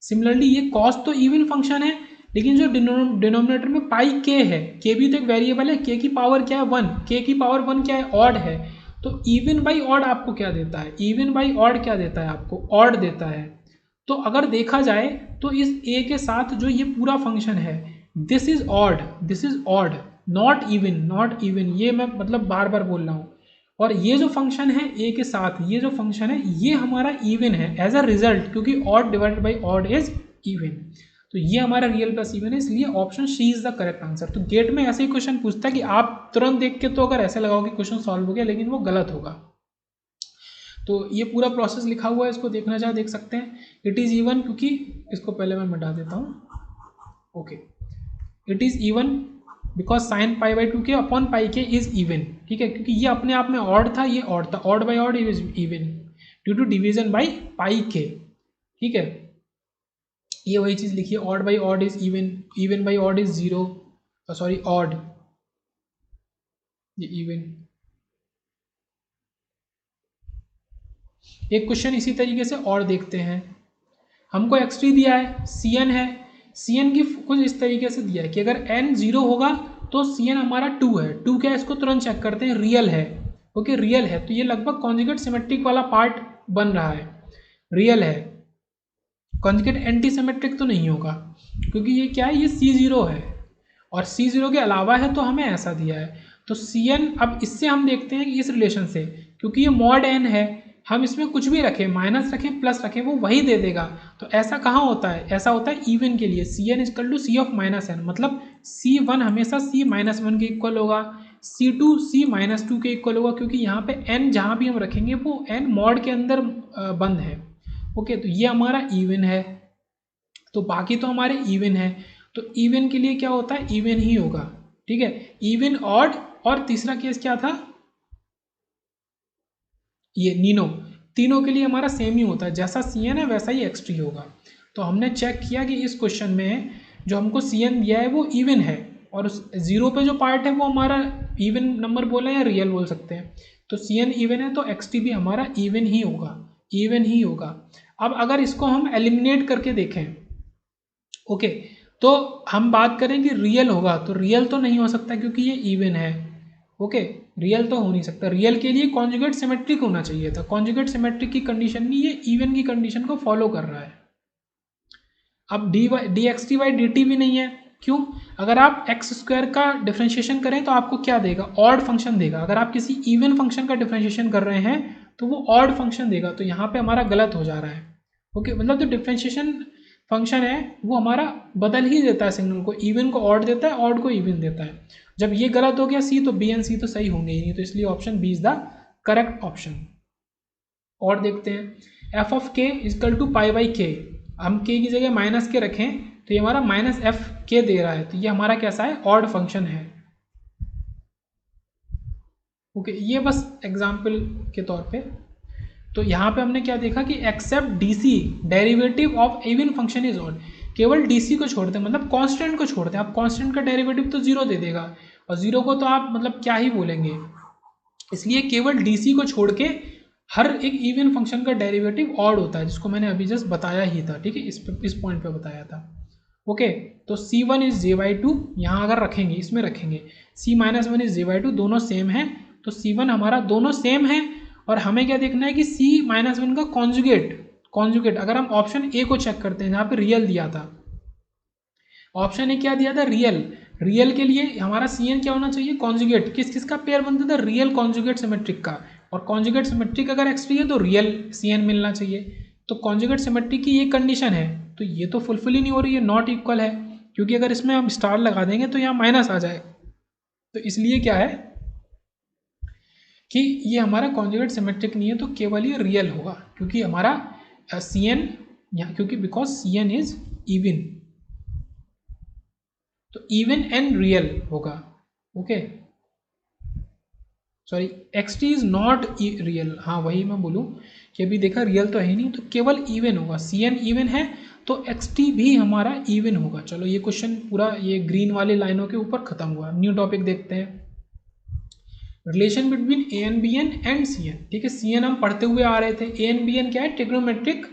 सिमिलरली ये कॉस तो इवन फंक्शन है, लेकिन जो डिनोमिनेटर में पाई के है, के भी तो एक वेरिएबल है, के की पावर क्या है 1, के की पावर 1 क्या है, ऑड है। तो इवन बाई ऑड आपको क्या देता है, इवन बाई ऑड क्या देता है आपको, ऑड देता है। तो अगर देखा जाए तो इस ए के साथ जो ये पूरा फंक्शन है, this is odd, this is odd, not even, not even, ये मैं मतलब बार बार बोल रहा हूँ। और ये जो फंक्शन है ए के साथ, ये जो फंक्शन है ये हमारा इवन है एज अ रिजल्ट, क्योंकि odd divided by odd is even. तो ये हमारा रियल प्लस इवन है, इसलिए option c is the correct answer. तो गेट में ऐसे ही क्वेश्चन पूछता है कि आप तुरंत देख के तो अगर ऐसे लगाओगे क्वेश्चन सॉल्व हो गया, लेकिन वो गलत होगा। तो ये पूरा प्रोसेस लिखा हुआ है, इसको देखना चाहे देख सकते हैं। इट इज़ इवन, क्योंकि इसको पहले मैं मिटा देता हूँ। Okay, it is even because sine pi by 2k upon pi के इज इवन, ठीक है, क्योंकि ये अपने आप में ऑड था, ये ऑड था, odd by odd is even due to division by pi के, ठीक है। ये वही चीज़ लिखी है, odd by odd is even, even by odd is 0, sorry odd, ये इवन। एक क्वेश्चन इसी तरीके से और देखते हैं। हमको x3 दिया है, cn है, cn की कुछ इस तरीके से दिया है कि अगर n 0 होगा तो cn हमारा 2 है। 2 क्या है, इसको तुरंत चेक करते हैं, रियल है। ओके, रियल है, तो ये लगभग कॉन्जुगेट सिमेट्रिक वाला पार्ट बन रहा है, रियल है। कॉन्जुगेट एंटी सिमेट्रिक तो नहीं होगा, क्योंकि ये क्या है, ये C0 है और C0 के अलावा है, तो हमें ऐसा दिया है। तो Cn, अब इससे हम देखते हैं कि इस रिलेशन से, क्योंकि ये मॉड n है, हम इसमें कुछ भी रखें, माइनस रखें प्लस रखें, वो वही दे देगा। तो ऐसा कहाँ होता है, ऐसा होता है इवन के लिए, Cn equal to C of minus n, मतलब C1 हमेशा C माइनस 1 के इक्वल होगा, C2 C माइनस 2 के इक्वल होगा, क्योंकि यहाँ पे n जहाँ भी हम रखेंगे वो n मॉड के अंदर बंद है। ओके, तो ये हमारा इवन है, तो बाकी तो हमारे इवन है। तो इवन के लिए क्या होता है, इवन ही होगा, ठीक है, इवन ऑड। और तीसरा केस क्या था, ये नीनो, तीनों के लिए हमारा सेम ही होता है, जैसा Cn है वैसा ही x3 होगा। तो हमने चेक किया कि इस क्वेश्चन में जो हमको Cn दिया है वो इवन है, और उस 0 पे जो पार्ट है वो हमारा इवन नंबर बोला या रियल बोल सकते हैं। तो Cn इवन है तो x3 भी हमारा इवन ही होगा, इवन ही होगा। अब अगर इसको हम एलिमिनेट करके देखें, ओके, तो हम बात करें कि रियल होगा, तो रियल तो नहीं हो सकता क्योंकि ये इवन है। ओके, रियल तो हो नहीं सकता, रियल के लिए कॉन्जुगेट सिमेट्रिक होना चाहिए था, कॉन्जुगेट सिमेट्रिक की कंडीशन नहीं, ये इवन की कंडीशन को फॉलो कर रहा है। अब D x T by D T भी नहीं है, क्यों, अगर आप एक्स स्क्वायर का डिफ्रेंशिएशन करें तो आपको क्या देगा, ऑड फंक्शन देगा। अगर आप किसी इवन फंक्शन का डिफ्रेंशिएशन कर रहे हैं तो वो ऑड फंक्शन देगा, तो यहाँ पे हमारा गलत हो जा रहा है। ओके, मतलब जो डिफ्रेंशिएशन फंक्शन है वो हमारा बदल ही देता है सिग्नल को, इवन को ऑड देता है, ऑड को इवन देता है। जब ये गलत हो गया सी, तो बी एंड सी तो सही होंगे ही नहीं, तो इसलिए option b is the correct option. और देखते हैं, f of k is equal to pi by k, हम के की जगह माइनस के रखें तो ये हमारा माइनस एफ के दे रहा है, तो ये हमारा कैसा है, ऑड फंक्शन है। ओके, ये बस एग्जाम्पल के तौर पे। तो यहाँ पे हमने क्या देखा कि except DC derivative of even function is odd, केवल डीसी को छोड़ते हैं, मतलब कांस्टेंट को छोड़ते हैं। आप कांस्टेंट का डेरिवेटिव तो 0 दे देगा, और 0 को तो आप मतलब क्या ही बोलेंगे, इसलिए केवल डीसी को छोड़ के हर एक इवन फंक्शन का डेरिवेटिव ऑड होता है, जिसको मैंने अभी जस्ट बताया ही था, ठीक है, इस पॉइंट पे बताया था। ओके, तो C1 इज j/2, यहाँ अगर रखेंगे, इसमें रखेंगे C माइनस 1 इज j/2, दोनों सेम है, तो C1 हमारा दोनों सेम है। और हमें क्या देखना है कि C माइनस 1 का कॉन्जुगेट अगर हम ऑप्शन ए को चेक करते हैं, जहाँ पे रियल दिया था, ऑप्शन ए क्या दिया था, रियल के लिए हमारा Cn क्या होना चाहिए, कॉन्जुगेट, किस का पेयर बनता था, रियल कॉन्जुगेट सिमेट्रिक का, और कॉन्जुगेट सिमेट्रिक अगर x3 है तो रियल Cn मिलना चाहिए। तो कॉन्जुगेट सिमेट्रिक की ये कंडीशन है, तो ये तो फुलफिल ही नहीं हो रही है, नॉट इक्वल है, क्योंकि अगर इसमें हम स्टार लगा देंगे तो यहाँ माइनस आ जाए, तो इसलिए क्या है कि ये हमारा कॉन्जुगेट सिमेट्रिक नहीं है, तो केवल ये रियल होगा, क्योंकि हमारा Cn यहाँ, क्योंकि बिकॉज Cn इज इवन, तो इवन एंड रियल होगा। Okay, sorry, x t is not real, हाँ वही मैं बोलूँ कि अभी देखा रियल तो है नहीं, तो केवल इवन होगा, Cn इवन है तो एक्स टी भी हमारा इवन होगा। चलो ये क्वेश्चन पूरा ये ग्रीन वाली लाइनों के ऊपर खत्म हुआ। न्यू टॉपिक देखते हैं, relation between a n b n and c n, ठीक है, सी एन हम पढ़ते हुए आ रहे थे, ए एन बी एन क्या है, ट्रिग्नोमेट्रिक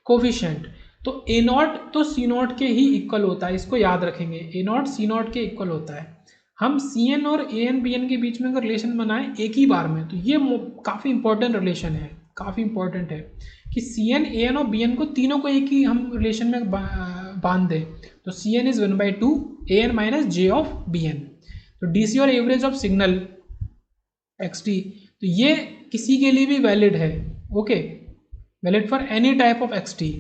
कोफिशिएंट, तो ए नॉट तो सी नॉट के ही इक्वल होता है, इसको याद रखेंगे, ए नॉट सी नॉट के इक्वल होता है। हम सी एन और ए एन बी एन के बीच में अगर रिलेशन बनाएं एक ही बार में, तो ये काफ़ी इंपॉर्टेंट रिलेशन है, काफ़ी इंपॉर्टेंट है कि सी एन, ए एन और बी एन को तीनों को एक ही हम रिलेशन में बांध दें, तो सी n is 1/2 a n minus j of b n, तो डी सी और average of signal x t, तो ये किसी के लिए भी वैलिड है, okay, valid for any type of x t.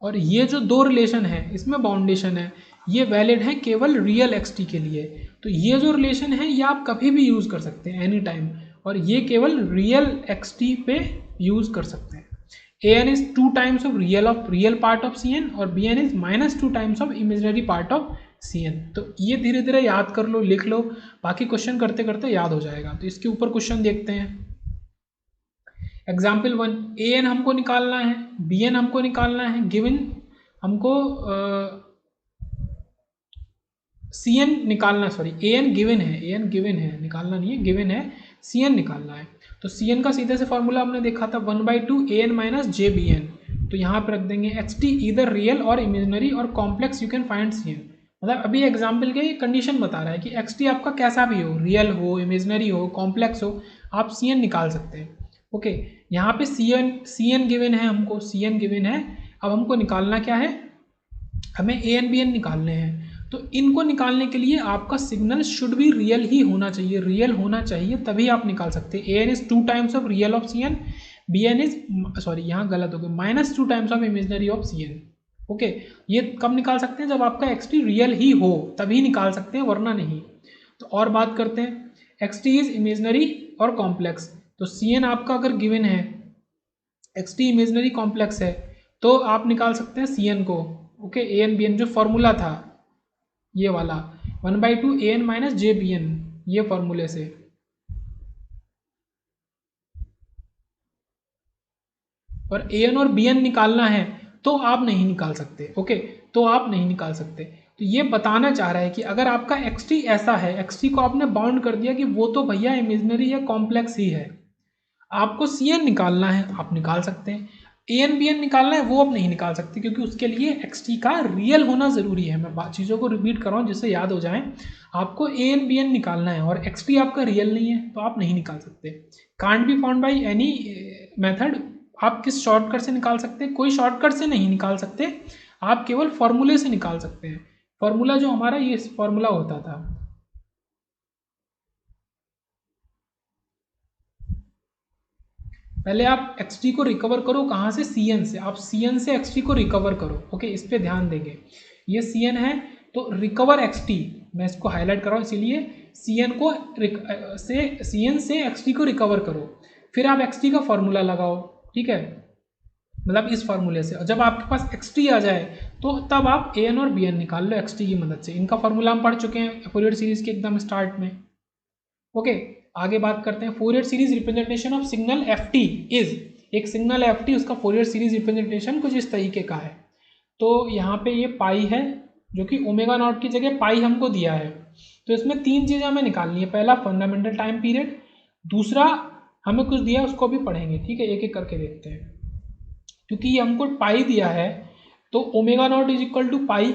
और ये जो दो रिलेशन है इसमें बाउंडेशन है, ये वैलिड है केवल रियल एक्स टी के लिए। तो ये जो रिलेशन है ये आप कभी भी यूज़ कर सकते हैं एनी टाइम, और ये केवल रियल xt पे यूज कर सकते हैं। an is 2 times of real part of cn और bn is -2 times of imaginary part of cn। तो ये धीरे धीरे याद कर लो, लिख लो, बाकी क्वेश्चन करते करते याद हो जाएगा। तो इसके ऊपर क्वेश्चन देखते हैं। एग्जाम्पल 1, an हमको निकालना है, bn हमको निकालना है, गिवन हमको cn निकालना, सॉरी an गिवन है, निकालना नहीं है, गिवन है, cn निकालना है। तो cn का सीधे से फॉर्मूला हमने देखा था 1/2 an minus j b n. तो यहाँ पर रख देंगे xt इधर रियल और इमेजिनरी और complex you can find cn। मतलब अभी एग्जाम्पल के कंडीशन बता रहा है कि xt आपका कैसा भी हो, रियल हो, इमेजिनरी हो, कॉम्प्लेक्स हो, आप cn निकाल सकते हैं। ओके, यहाँ पे cn गिवन है, हमको cn गिवन है। अब हमको निकालना क्या है, हमें an bn निकालने हैं। तो इनको निकालने के लिए आपका सिग्नल शुड भी रियल ही होना चाहिए, रियल होना चाहिए, तभी आप निकाल सकते हैं। an is 2 times of real of cn, bn is, sorry यहाँ गलत हो गया, -2 times of imaginary of cn। Okay, ये कब निकाल सकते हैं, जब आपका xt रियल ही हो तभी निकाल सकते हैं, वरना नहीं। तो और बात करते हैं, xt इज इमेजिनरी और कॉम्प्लेक्स। तो cn आपका अगर गिवन है, xt इमेजिनरी कॉम्प्लेक्स है, तो आप निकाल सकते हैं cn को। ओके, an bn जो फॉर्मूला था ये वाला 1/2 an minus j b n, ये फॉर्मूले से। और an और bn निकालना है तो आप नहीं निकाल सकते। ओके, तो आप नहीं निकाल सकते। तो ये बताना चाह रहा है कि अगर आपका xt ऐसा है, xt को आपने बाउंड कर दिया कि वो तो भैया इमेजिनरी या कॉम्प्लेक्स ही है, आपको cn निकालना है, आप निकाल सकते हैं। an bn निकालना है वो आप नहीं निकाल सकते, क्योंकि उसके लिए xt का रियल होना ज़रूरी है। मैं चीज़ों को रिपीट कर रहा हूँ जिससे याद हो जाए। आपको an bn निकालना है और xt आपका रियल नहीं है, तो आप नहीं निकाल सकते। Can't be found by any method, आप किस शॉर्टकट से निकाल सकते हैं, कोई शॉर्टकट से नहीं निकाल सकते, आप केवल फॉर्मूले से निकाल सकते हैं। फॉर्मूला जो हमारा ये फॉर्मूला होता था, पहले आप xt को रिकवर करो, कहाँ से, cn से। आप cn से xt को रिकवर करो। ओके, इस पे ध्यान देंगे, ये cn है तो रिकवर xt, मैं इसको हाईलाइट कर रहा हूँ इसीलिए, cn से xt को रिकवर करो, फिर आप xt का फॉर्मूला लगाओ। ठीक है, मतलब इस फॉर्मूले से। और जब आपके पास xt आ जाए तो तब आप an और bn निकाल लो xt की मदद से। इनका फॉर्मूला हम पढ़ चुके हैं फोरियर सीरीज के एकदम स्टार्ट में। ओके, आगे बात करते हैं। Fourier series representation of signal ft is, एक सिग्नल ft उसका फोरियर सीरीज रिप्रेजेंटेशन कुछ इस तरीके का है। तो यहाँ पे ये पाई है, जो कि ओमेगा नॉट की जगह पाई हमको दिया है। तो इसमें 3 चीज़ें हमें निकालनी है। पहला फंडामेंटल टाइम पीरियड, दूसरा हमें कुछ दिया है उसको भी पढ़ेंगे। ठीक है, एक एक करके देखते हैं। क्योंकि ये हमको पाई दिया है तो omega naught is equal to pi.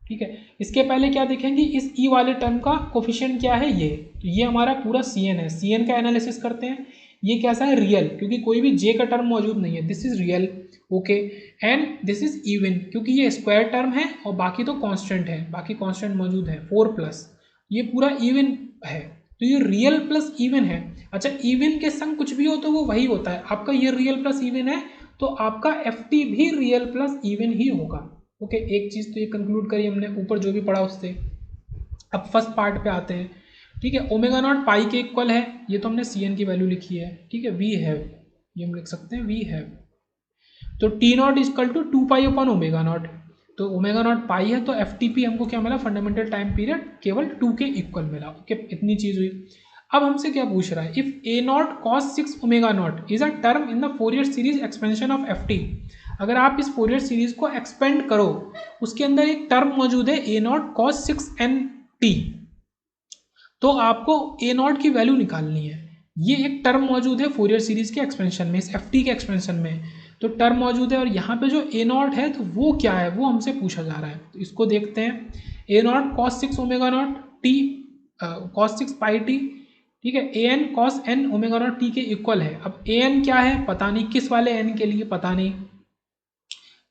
ठीक है, इसके पहले क्या देखेंगे, इस ई वाले टर्म का कोफिशिएंट क्या है, ये। तो ये हमारा पूरा cn है, cn का एनालिसिस करते हैं। ये कैसा है, रियल, क्योंकि कोई भी j का टर्म मौजूद नहीं है, this is real. Okay, and this is even, क्योंकि ये स्क्वायर टर्म है और बाकी तो कांस्टेंट है, बाकी कांस्टेंट मौजूद है 4+, ये पूरा इवन है। तो ये रियल प्लस इवन है। अच्छा, इवन के संग कुछ भी हो तो वो वही होता है आपका, ये रियल प्लस इवन है तो आपका ft भी रियल प्लस इवन ही होगा। ओके, एक चीज़ तो ये कंक्लूड करी हमने ऊपर जो भी पढ़ा उससे। अब फर्स्ट पार्ट पे आते हैं। ठीक है, ओमेगा नॉट पाई के इक्वल है, ये तो हमने cn की वैल्यू लिखी है। ठीक है, वी हैव, ये हम लिख सकते हैं वी हैव। तो t naught is equal to 2 pi upon omega naught. तो ओमेगा नॉट पाई है तो ftp हमको क्या मिला, फंडामेंटल टाइम पीरियड केवल 2 के इक्वल मिला। ओके, इतनी चीज़ हुई। अब हमसे क्या पूछ रहा है, if a naught cos 6 omega naught is a term in the Fourier series expansion of ft। अगर आप इस फोरियर सीरीज को एक्सपेंड करो, उसके अंदर एक टर्म मौजूद है a नॉट कॉस 6nt, तो आपको a नॉट की वैल्यू निकालनी है। ये एक टर्म मौजूद है फोरियर सीरीज के एक्सपेंशन में, इस ft के एक्सपेंशन में तो टर्म मौजूद है। और यहाँ पे जो a नॉट है तो वो क्या है, वो हमसे पूछा जा रहा है। तो इसको देखते हैं, a naught cos 6 omega naught t cos 6 pi t। ठीक है, a n cos N omega not t के इक्वल है। अब ए एन क्या है पता नहीं, किस वाले एन के लिए पता नहीं।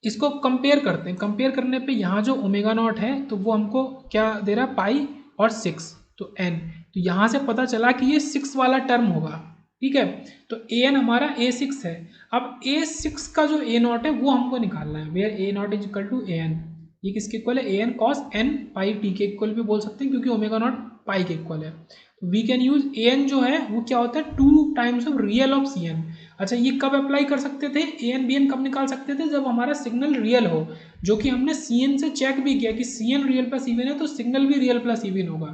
इसको कंपेयर करते हैं, कंपेयर करने पे यहाँ जो ओमेगा नॉट है तो वो हमको क्या दे रहा है, पाई और 6, तो एन। तो यहाँ से पता चला कि ये 6 वाला टर्म होगा। ठीक है, तो ए एन हमारा A6 है। अब A6 का जो ए नॉट है वो हमको निकालना है, where a naught is equal to a n. ये किसके इक्वल है, a n cos n pi t के इक्वल भी बोल सकते हैं, क्योंकि ओमेगा नॉट पाई के इक्वल है। We can use a n जो है वो क्या होता है, 2 times of real of c n. अच्छा, ये कब अप्लाई कर सकते थे, ए एन बी एन कब निकाल सकते थे, जब हमारा सिग्नल रियल हो, जो कि हमने सी एन से चेक भी किया कि c n real plus even है तो सिग्नल भी रियल प्लस इवन होगा।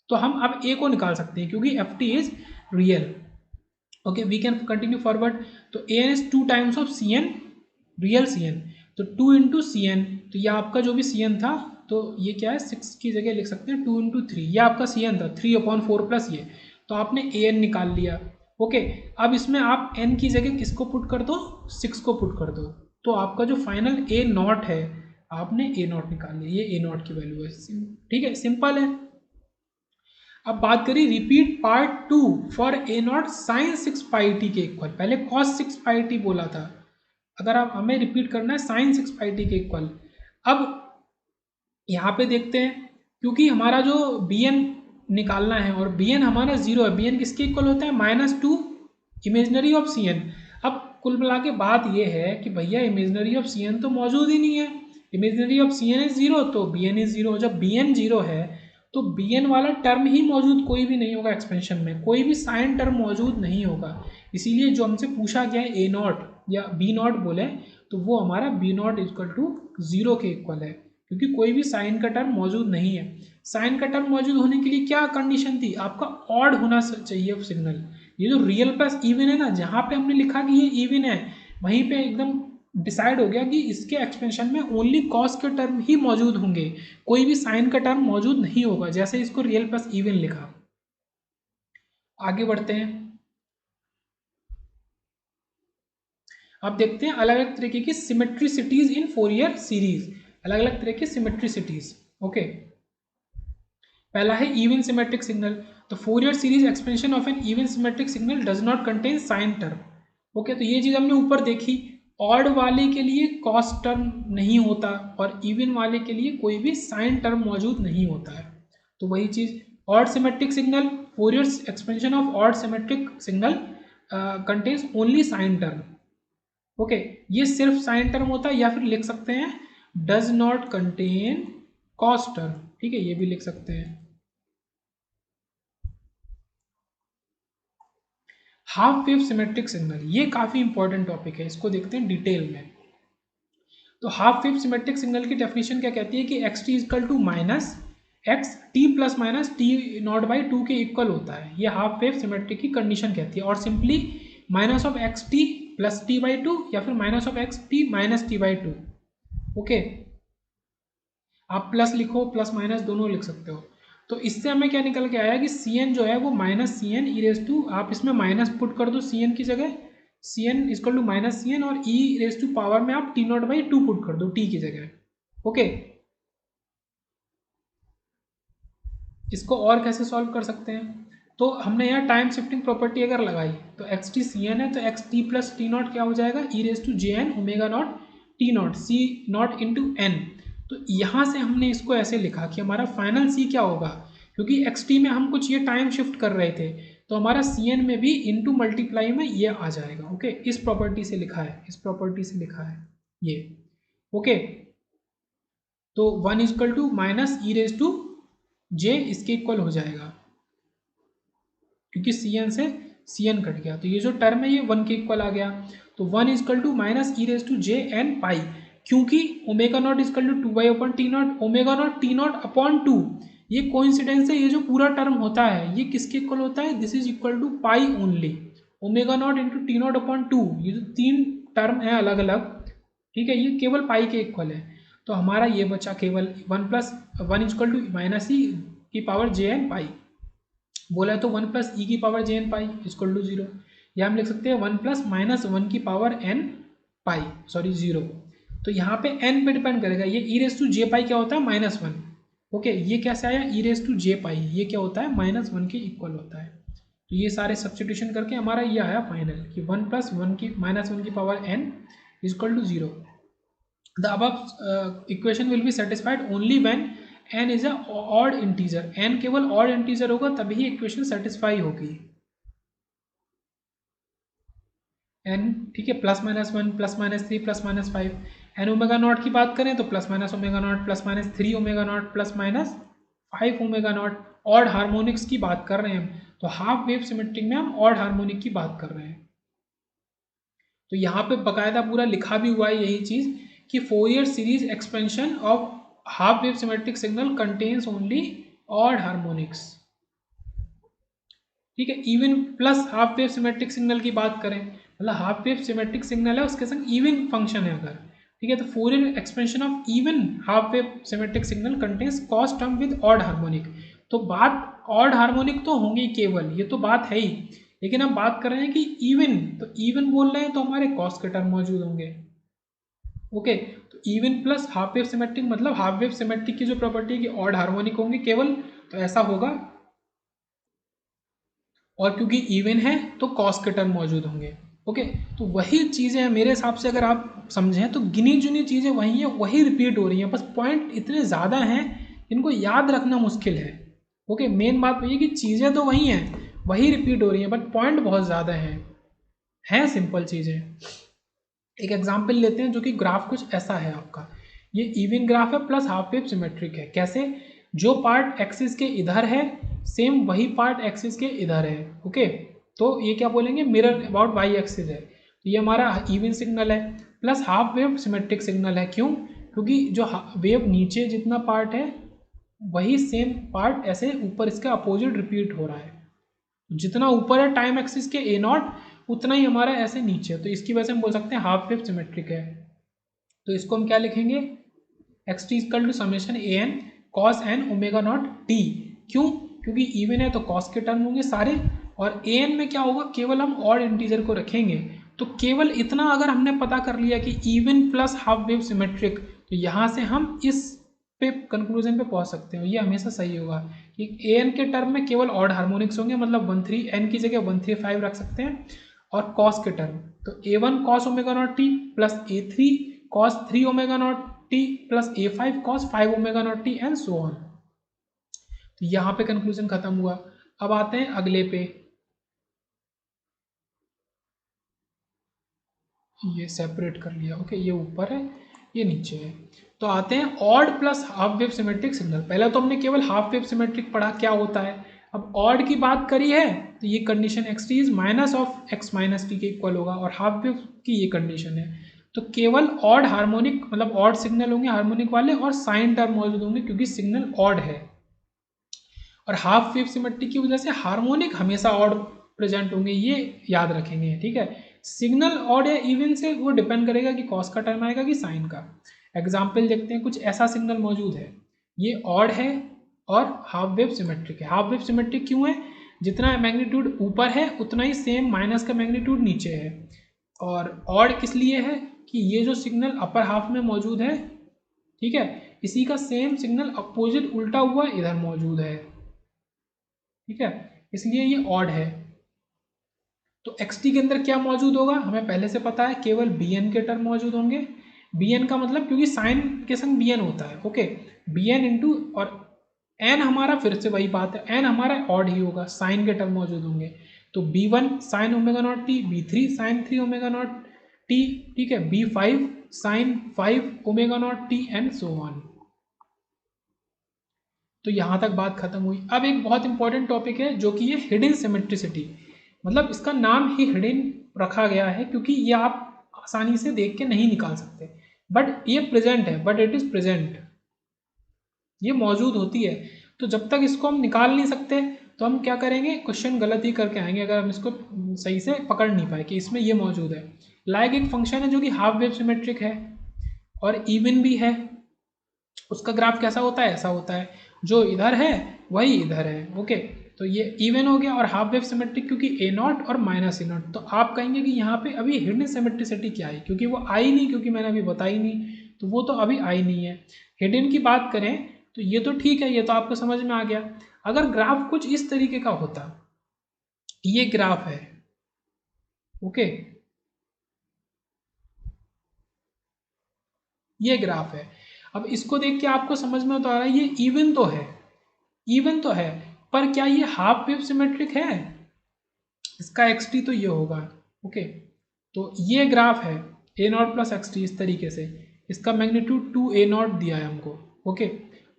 तो हम अब ए को निकाल सकते हैं क्योंकि f t is real. Okay, we can continue forward. तो a n is 2 times of c n, real c N, तो 2 इंटू सी एन, तो ये आपका जो भी सी एन था, तो ये क्या है 6 की जगह लिख सकते हैं 2 इंटू 3, ये आपका सी एन था 3/4 प्लस ये, तो आपने ए एन निकाल लिया। ओके, अब इसमें आप एन की जगह किसको पुट कर दो, 6 को पुट कर दो, तो आपका जो फाइनल ए नॉट है, आपने ए नॉट निकाल लिया, ये ए नॉट की वैल्यू है। ठीक है, सिंपल है। अब बात करें repeat part 2 for a naught sine 6 pi t के इक्वल, पहले कॉस 6 पाई टी बोला था, अगर आप हमें रिपीट करना है साइन 6 पाई टी के इक्वल। अब यहाँ पे देखते हैं, क्योंकि हमारा जो बी एन निकालना है और बी एन हमारा 0 है, बी एन किसके इक्वल होता है, -2 इमेजनरी ऑफ सी एन। अब कुल मिला के बात ये है कि भैया इमेजनरी ऑफ सी एन तो मौजूद ही नहीं है, imaginary of c n is 0, तो बी एन इज 0। जब बी एन 0 है तो बी एन वाला टर्म ही मौजूद कोई भी नहीं होगा, एक्सपेंशन में कोई भी साइन टर्म मौजूद नहीं होगा। इसीलिए जो हमसे पूछा गया है ए नॉट या बी नॉट बोले, तो वो हमारा बी नॉट इक्वल टू 0 के इक्वल है, क्योंकि कोई भी साइन का टर्म मौजूद नहीं है। साइन का टर्म मौजूद होने के लिए क्या कंडीशन थी, आपका ऑड होना चाहिए सिग्नल। ये जो रियल प्लस इवन है ना, जहाँ पे हमने लिखा कि ये इवन है, वहीं पे एकदम डिसाइड हो गया कि इसके एक्सपेंशन में ओनली कॉस के टर्म ही मौजूद होंगे, कोई भी साइन का टर्म मौजूद नहीं होगा, जैसे इसको रियल प्लस इवन लिखा। आगे बढ़ते हैं, अब देखते हैं अलग अलग तरीके की सिमेट्रिसिटीज इन फोरियर सीरीज, अलग अलग तरह की सिमेट्रिसिटीज। ओके, पहला है इवन सिमेट्रिक सिग्नल। तो Fourier series expansion of an even symmetric signal does not contain sine term. Okay, तो ये चीज़ हमने ऊपर देखी, ऑड वाले के लिए कॉस टर्म नहीं होता और इवन वाले के लिए कोई भी साइन टर्म मौजूद नहीं होता है। तो वही चीज़ odd symmetric signal, Fourier expansion of odd symmetric signal contains only sine term. Okay, ये सिर्फ साइन टर्म होता है, या फिर लिख सकते हैं does not contain cos term. ठीक है, ये भी लिख सकते हैं। हाफ वेव सिमेट्रिक सिग्नल, ये काफ़ी इंपॉर्टेंट टॉपिक है, इसको देखते हैं डिटेल में। तो हाफ वेव सिमेट्रिक सिग्नल की डेफिनेशन क्या कहती है कि x t is equal to minus x t plus minus t naught by 2 के इक्वल होता है, ये हाफ वेव सिमेट्रिक की कंडीशन कहती है। और simply minus of x t plus t by 2 या फिर minus of x t minus t by 2। Okay, आप प्लस लिखो प्लस माइनस दोनों लिख सकते हो। तो इससे हमें क्या निकल के आया कि सी एन जो है वो minus c n e raise to, आप इसमें माइनस पुट कर दो सी एन की जगह, c n is equal to minus c n, और ई रेस टू पावर में आप टी नॉट बाई 2 पुट कर दो टी की जगह। ओके, इसको और कैसे सॉल्व कर सकते हैं, तो हमने यहाँ टाइम शिफ्टिंग प्रॉपर्टी अगर लगाई, तो एक्स टी सी एन है, तो x t plus t naught क्या हो जाएगा, e raise to j n omega not T naught c naught into n. तो यहाँ से हमने इसको ऐसे लिखा कि हमारा फाइनल सी क्या होगा, क्योंकि एक्स टी में हम कुछ ये टाइम शिफ्ट कर रहे थे, तो हमारा सी एन में भी इंटू मल्टीप्लाई में ये आ जाएगा। ओके, इस प्रॉपर्टी से लिखा है, इस प्रॉपर्टी से लिखा है ये। ओके, तो 1 equal to minus e raise to j इसके इक्वल हो जाएगा, क्योंकि सी एन से सी एन कट गया, तो ये जो टर्म है ये 1 के इक्वल आ गया। तो 1 equal to minus e raise to j n pi, क्योंकि omega naught is equal to 2 by upon t naught, omega not T naught upon 2, ये कोइंसिडेंस है, ये जो पूरा टर्म होता है ये किसके इक्वल होता है, this is equal to pi only, omega naught into t naught upon 2, ये जो 3 टर्म है अलग अलग, ठीक है, ये केवल पाई के इक्वल है। तो हमारा ये बचा केवल 1 प्लस 1 इजकल टू माइनस ई की पावर जे एन पाई, बोला है तो 1 प्लस ई की power j n pi is equal to 0, या हम लिख सकते हैं 1 प्लस माइनस 1 की पावर एन पाई, सॉरी 0। तो यहाँ पे एन पे डिपेंड करेगा, ये ई रेस टू जे पाई क्या होता है -1। ओके, ये कैसे आया, ई रेस टू जे पाई ये क्या होता है -1 के इक्वल होता है। तो ये सारे सब्सटीट्यूशन करके हमारा ये आया फाइनल कि 1 प्लस 1 की -1 की power n is equal to 0। The above equation will be satisfied only when n is a odd integer, n केवल ऑड इंटीजर होगा तभी इक्वेशन सेटिस्फाई होगी। n ठीक है, +-1 +-3 +-5, n ओमेगा नॉट की बात करें तो +- omega naught +-3 omega not +-5 omega not, odd harmonics की बात कर रहे हैं हम, तो हाफ वेव सिमेट्रिक में हम ऑड हार्मोनिक की बात कर रहे हैं। तो यहाँ पे बकायदा पूरा लिखा भी हुआ है यही चीज़ कि Fourier series expansion of half wave symmetric signal contains only odd harmonics. ठीक है, even plus half wave symmetric signal की बात करें, मतलब हाफ वेव सिमेट्रिक सिग्नल है उसके संग इवन फंक्शन है अगर, ठीक है, तो Fourier expansion of even half wave symmetric signal contains cos term with odd harmonic. तो बात ऑड हार्मोनिक तो होंगी केवल, ये तो बात है ही, लेकिन हम बात कर रहे हैं कि इवन, तो इवन बोल रहे हैं तो हमारे कॉस के टर्म मौजूद होंगे। ओके, तो even plus half wave symmetric मतलब हाफ वेव सिमेट्रिक की जो प्रॉपर्टी है कि ऑड हार्मोनिक होंगे केवल, तो ऐसा होगा। और क्योंकि इवन है तो कॉस के टर्म मौजूद होंगे। ओके, तो वही चीज़ें हैं मेरे हिसाब से, अगर आप समझें तो गिनी चुनी चीज़ें वही हैं, वही रिपीट हो रही हैं, बस पॉइंट इतने ज़्यादा हैं इनको याद रखना मुश्किल है। ओके, मेन बात वही है कि चीज़ें तो वही हैं, वही रिपीट हो रही हैं, बट पॉइंट बहुत ज़्यादा हैं सिंपल चीज़ें। एक एग्जाम्पल लेते हैं जो कि ग्राफ कुछ ऐसा है आपका, ये इवन ग्राफ है प्लस हाफ वेव सिमेट्रिक है। कैसे? जो पार्ट एक्सिस के इधर है सेम वही पार्ट एक्सिस के इधर है। ओके, तो ये क्या बोलेंगे, मिरर अबाउट वाई एक्सिस है, तो ये हमारा इवन सिग्नल है plus half wave symmetric signal है। क्यों? क्योंकि जो वेव नीचे जितना पार्ट है वही सेम पार्ट ऐसे ऊपर इसके अपोजिट रिपीट हो रहा है, जितना ऊपर है टाइम एक्सिस के ए नॉट उतना ही हमारा ऐसे नीचे है, तो इसकी वजह से हम बोल सकते हैं हाफ वेव सिमेट्रिक है। तो इसको हम क्या लिखेंगे, x t equal to summation a n cos N omega not t. क्यों? क्योंकि इवन है तो कॉस के टर्म होंगे सारे, और ए एन में क्या होगा, केवल हम ऑड इंटीजर को रखेंगे। तो केवल इतना अगर हमने पता कर लिया कि even plus half wave symmetric, तो यहाँ से हम इस पे कंक्लूजन पे पहुंच सकते हो, ये हमेशा सही होगा कि ए एन के टर्म में केवल ऑड हार्मोनिक्स होंगे, मतलब 1 3 एन की जगह 1 3 5 रख सकते हैं। और कॉस के टर्म, तो A1 cos omega not t plus A3 cos 3 omega not t plus A5 cos 5 omega not t and so on. तो यहाँ पे कंक्लूजन खत्म हुआ। अब आते हैं अगले पे, ये सेपरेट कर लिया। ओके, ये ऊपर है ये नीचे है। तो आते हैं odd plus half wave symmetric signal. पहले तो हमने केवल हाफ वेव सिमेट्रिक पढ़ा क्या होता है, अब ऑड की बात करी है तो ये condition x t is minus of x minus T के इक्वल होगा, और हाफ वेव की ये कंडीशन है। तो केवल ऑड हार्मोनिक मतलब ऑड सिग्नल होंगे हार्मोनिक वाले, और साइन टर्म मौजूद होंगे क्योंकि सिग्नल ऑड है। और हाफ वेव सिमेट्रिक की वजह से हार्मोनिक हमेशा ऑड प्रेजेंट होंगे, ये याद रखेंगे। ठीक है, सिग्नल ऑड या इवन से वो डिपेंड करेगा कि कॉस का टर्म आएगा कि साइन का। एग्जाम्पल देखते हैं, कुछ ऐसा सिग्नल मौजूद है, ये ऑड है और हाफ वेव सिमेट्रिक है। हाफ वेव सिमेट्रिक क्यों है? जितना मैग्नीट्यूड ऊपर है उतना ही सेम माइनस का मैग्नीट्यूड नीचे है। और ऑड किस लिए है कि ये जो सिग्नल अपर हाफ में मौजूद है, ठीक है, इसी का सेम सिग्नल अपोजिट उल्टा हुआ इधर मौजूद है। ठीक है, इसलिए ये ऑड है। तो xt के अंदर क्या मौजूद होगा हमें पहले से पता है, केवल bn के टर्म मौजूद होंगे। bn का मतलब क्योंकि साइन के संग bn होता है। ओके, bn इंटू, और n हमारा फिर से वही बात है, n हमारा ऑड ही होगा, साइन के टर्म मौजूद होंगे। तो b1 sine omega not t, b3 sine 3 omega not t, ठीक है, b5 sine 5 omega not t and so on. तो यहाँ तक बात खत्म हुई। अब एक बहुत इंपॉर्टेंट टॉपिक है जो कि ये हिडन सिमेट्रिसिटी, मतलब इसका नाम ही हिडन रखा गया है क्योंकि ये आप आसानी से देख के नहीं निकाल सकते, बट ये प्रेजेंट है, बट इट इज प्रेजेंट, ये मौजूद होती है। तो जब तक इसको हम निकाल नहीं सकते तो हम क्या करेंगे, क्वेश्चन गलत ही करके आएंगे अगर हम इसको सही से पकड़ नहीं पाए कि इसमें ये मौजूद है। लाइक एक फंक्शन है जो कि हाफ वेव सिमेट्रिक है और इवन भी है, उसका ग्राफ कैसा होता है, ऐसा होता है, जो इधर है वही इधर है। ओके, तो ये इवन हो गया। और हाफ वेव सिमेट्रिक क्योंकि ए नॉट और माइनस ए नॉट, तो आप कहेंगे कि यहाँ पे अभी हिडन सिमेट्रिसिटी क्या है, क्योंकि वो आई नहीं, क्योंकि मैंने अभी बताई नहीं, तो वो तो अभी आई नहीं है। हिडन की बात करें तो ये तो ठीक है, ये तो आपको समझ में आ गया। अगर ग्राफ कुछ इस तरीके का होता, ये ग्राफ है, ओके, ये ग्राफ है, अब इसको देख के आपको समझ में तो आ रहा है ये इवन तो है, इवन तो है, पर क्या ये हाफ वेव सिमेट्रिक है? इसका एक्स टी तो ये होगा। ओके, तो ये ग्राफ है ए नॉट प्लस एक्स टी, इस तरीके से, इसका मैग्नीट्यूड 2 ए नॉट दिया है हमको। ओके,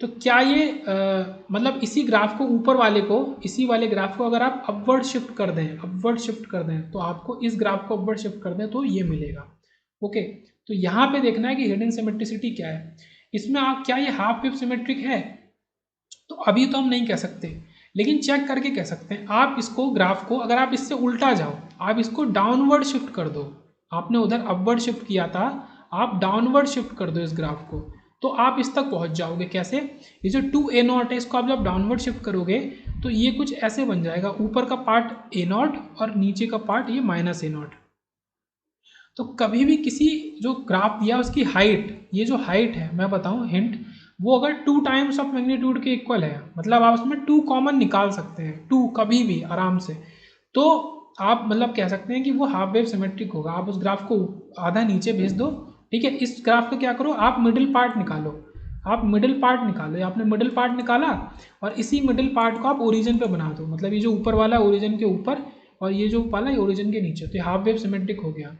तो क्या ये मतलब इसी ग्राफ को ऊपर वाले को, इसी वाले ग्राफ को अगर आप अपवर्ड शिफ्ट कर दें, अपवर्ड शिफ्ट कर दें, तो आपको इस ग्राफ को अपवर्ड शिफ्ट कर दें तो ये मिलेगा। ओके, तो यहाँ पे देखना है कि हिडन सिमेट्रिसिटी क्या है इसमें। आप क्या ये हाफ वेव सिमेट्रिक है, तो अभी तो हम नहीं कह सकते, लेकिन चेक करके कह सकते हैं। आप इसको ग्राफ को अगर आप इससे उल्टा जाओ, आप इसको डाउनवर्ड शिफ्ट कर दो, आपने उधर अपवर्ड शिफ्ट किया था, आप डाउनवर्ड शिफ्ट कर दो इस ग्राफ को, तो आप इस तक पहुंच जाओगे। कैसे? ये जो 2a0 है इसको आप जब डाउनवर्ड शिफ्ट करोगे तो ये कुछ ऐसे बन जाएगा, ऊपर का पार्ट a0 और नीचे का पार्ट ये -a0। तो कभी भी किसी जो ग्राफ दिया उसकी हाइट, ये जो हाइट है मैं बताऊं हिंट, वो अगर 2 टाइम्स ऑफ मैग्नीट्यूड के इक्वल है, मतलब आप उसमें 2 कॉमन निकाल सकते हैं, 2 कभी भी आराम से, तो आप मतलब कह सकते हैं कि वो हाफ वेव सिमेट्रिक होगा। आप उस ग्राफ को आधा नीचे भेज दो, ठीक है। इस ग्राफ का क्या करो, आप मिडिल पार्ट निकालो, आप मिडिल पार्ट निकालो, आपने मिडिल पार्ट निकाला और इसी मिडिल पार्ट को आप ओरिजिन पे बना दो, मतलब ये जो ऊपर वाला ओरिजिन के ऊपर और ये जो वाला ओरिजिन के नीचे, तो ये हाफ वेव सिमेट्रिक हो गया।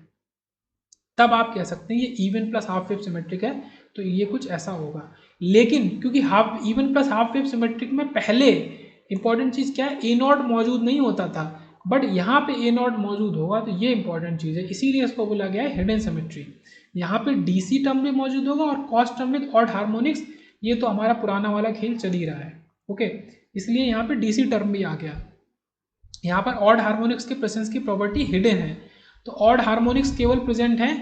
तब आप कह सकते हैं ये even plus half wave symmetric है, तो ये कुछ ऐसा होगा। लेकिन क्योंकि half even plus half wave symmetric में पहले इंपॉर्टेंट चीज़ क्या है, ए नॉट मौजूद नहीं होता था, बट यहाँ पे ए नॉट मौजूद होगा, तो ये इंपॉर्टेंट चीज़ है, इसीलिए इसको बोला गया है हिडन सिमेट्री। यहाँ पे डीसी टर्म भी मौजूद होगा और cos term with odd harmonics, ये तो हमारा पुराना वाला खेल चल ही रहा है। ओके, इसलिए यहाँ पे डीसी टर्म भी आ गया। यहाँ पर ऑड हार्मोनिक्स के प्रेजेंस की प्रॉपर्टी हिडन है, तो ऑड हार्मोनिक्स केवल प्रेजेंट है,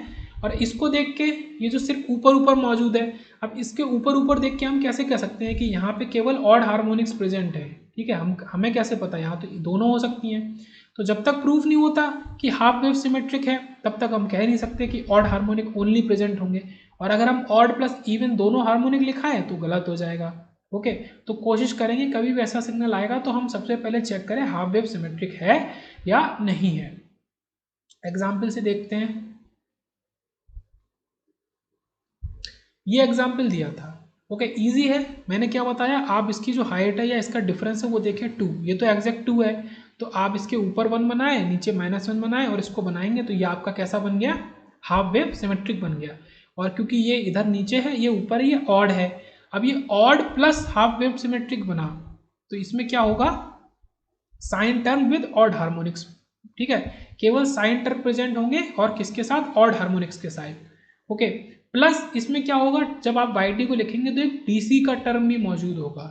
और इसको देख के ये जो सिर्फ ऊपर ऊपर मौजूद है, अब इसके ऊपर ऊपर देख के हम कैसे कह सकते हैं कि यहाँ पे केवल ऑड हार्मोनिक्स प्रेजेंट है, ठीक है। हमें कैसे पता, यहाँ तो दोनों हो सकती हैं। तो जब तक प्रूफ नहीं होता कि हाफ वेव सिमेट्रिक है, तब तक हम कह नहीं सकते कि ऑड हार्मोनिक ओनली प्रेजेंट होंगे, और अगर हम ऑड प्लस इवन दोनों हार्मोनिक लिखा है तो गलत हो जाएगा। ओके, तो कोशिश करेंगे कभी भी ऐसा सिग्नल आएगा तो हम सबसे पहले चेक करें हाफ वेव सिमेट्रिक है या नहीं है। एग्जाम्पल से देखते हैं, ये एग्जाम्पल दिया था। ओके, इजी है, मैंने क्या बताया, आप इसकी जो हाइट है या इसका डिफरेंस है वो देखें 2, ये तो एग्जैक्ट 2 है, तो आप इसके ऊपर 1 बनाए, नीचे -1 बनाए और इसको बनाएंगे तो ये आपका कैसा बन गया, हाफ वेव सिमेट्रिक बन गया। और क्योंकि ये इधर नीचे है, ये ऊपर, ये ऑड है, अब ये odd plus half wave symmetric बना, तो इसमें क्या होगा, sine term with odd harmonics, ठीक है, केवल साइन टर्म प्रेजेंट होंगे और किसके साथ, ऑड हार्मोनिक्स के साथ। ओके, प्लस इसमें क्या होगा, जब आप yt को लिखेंगे तो एक डीसी का टर्म भी मौजूद होगा,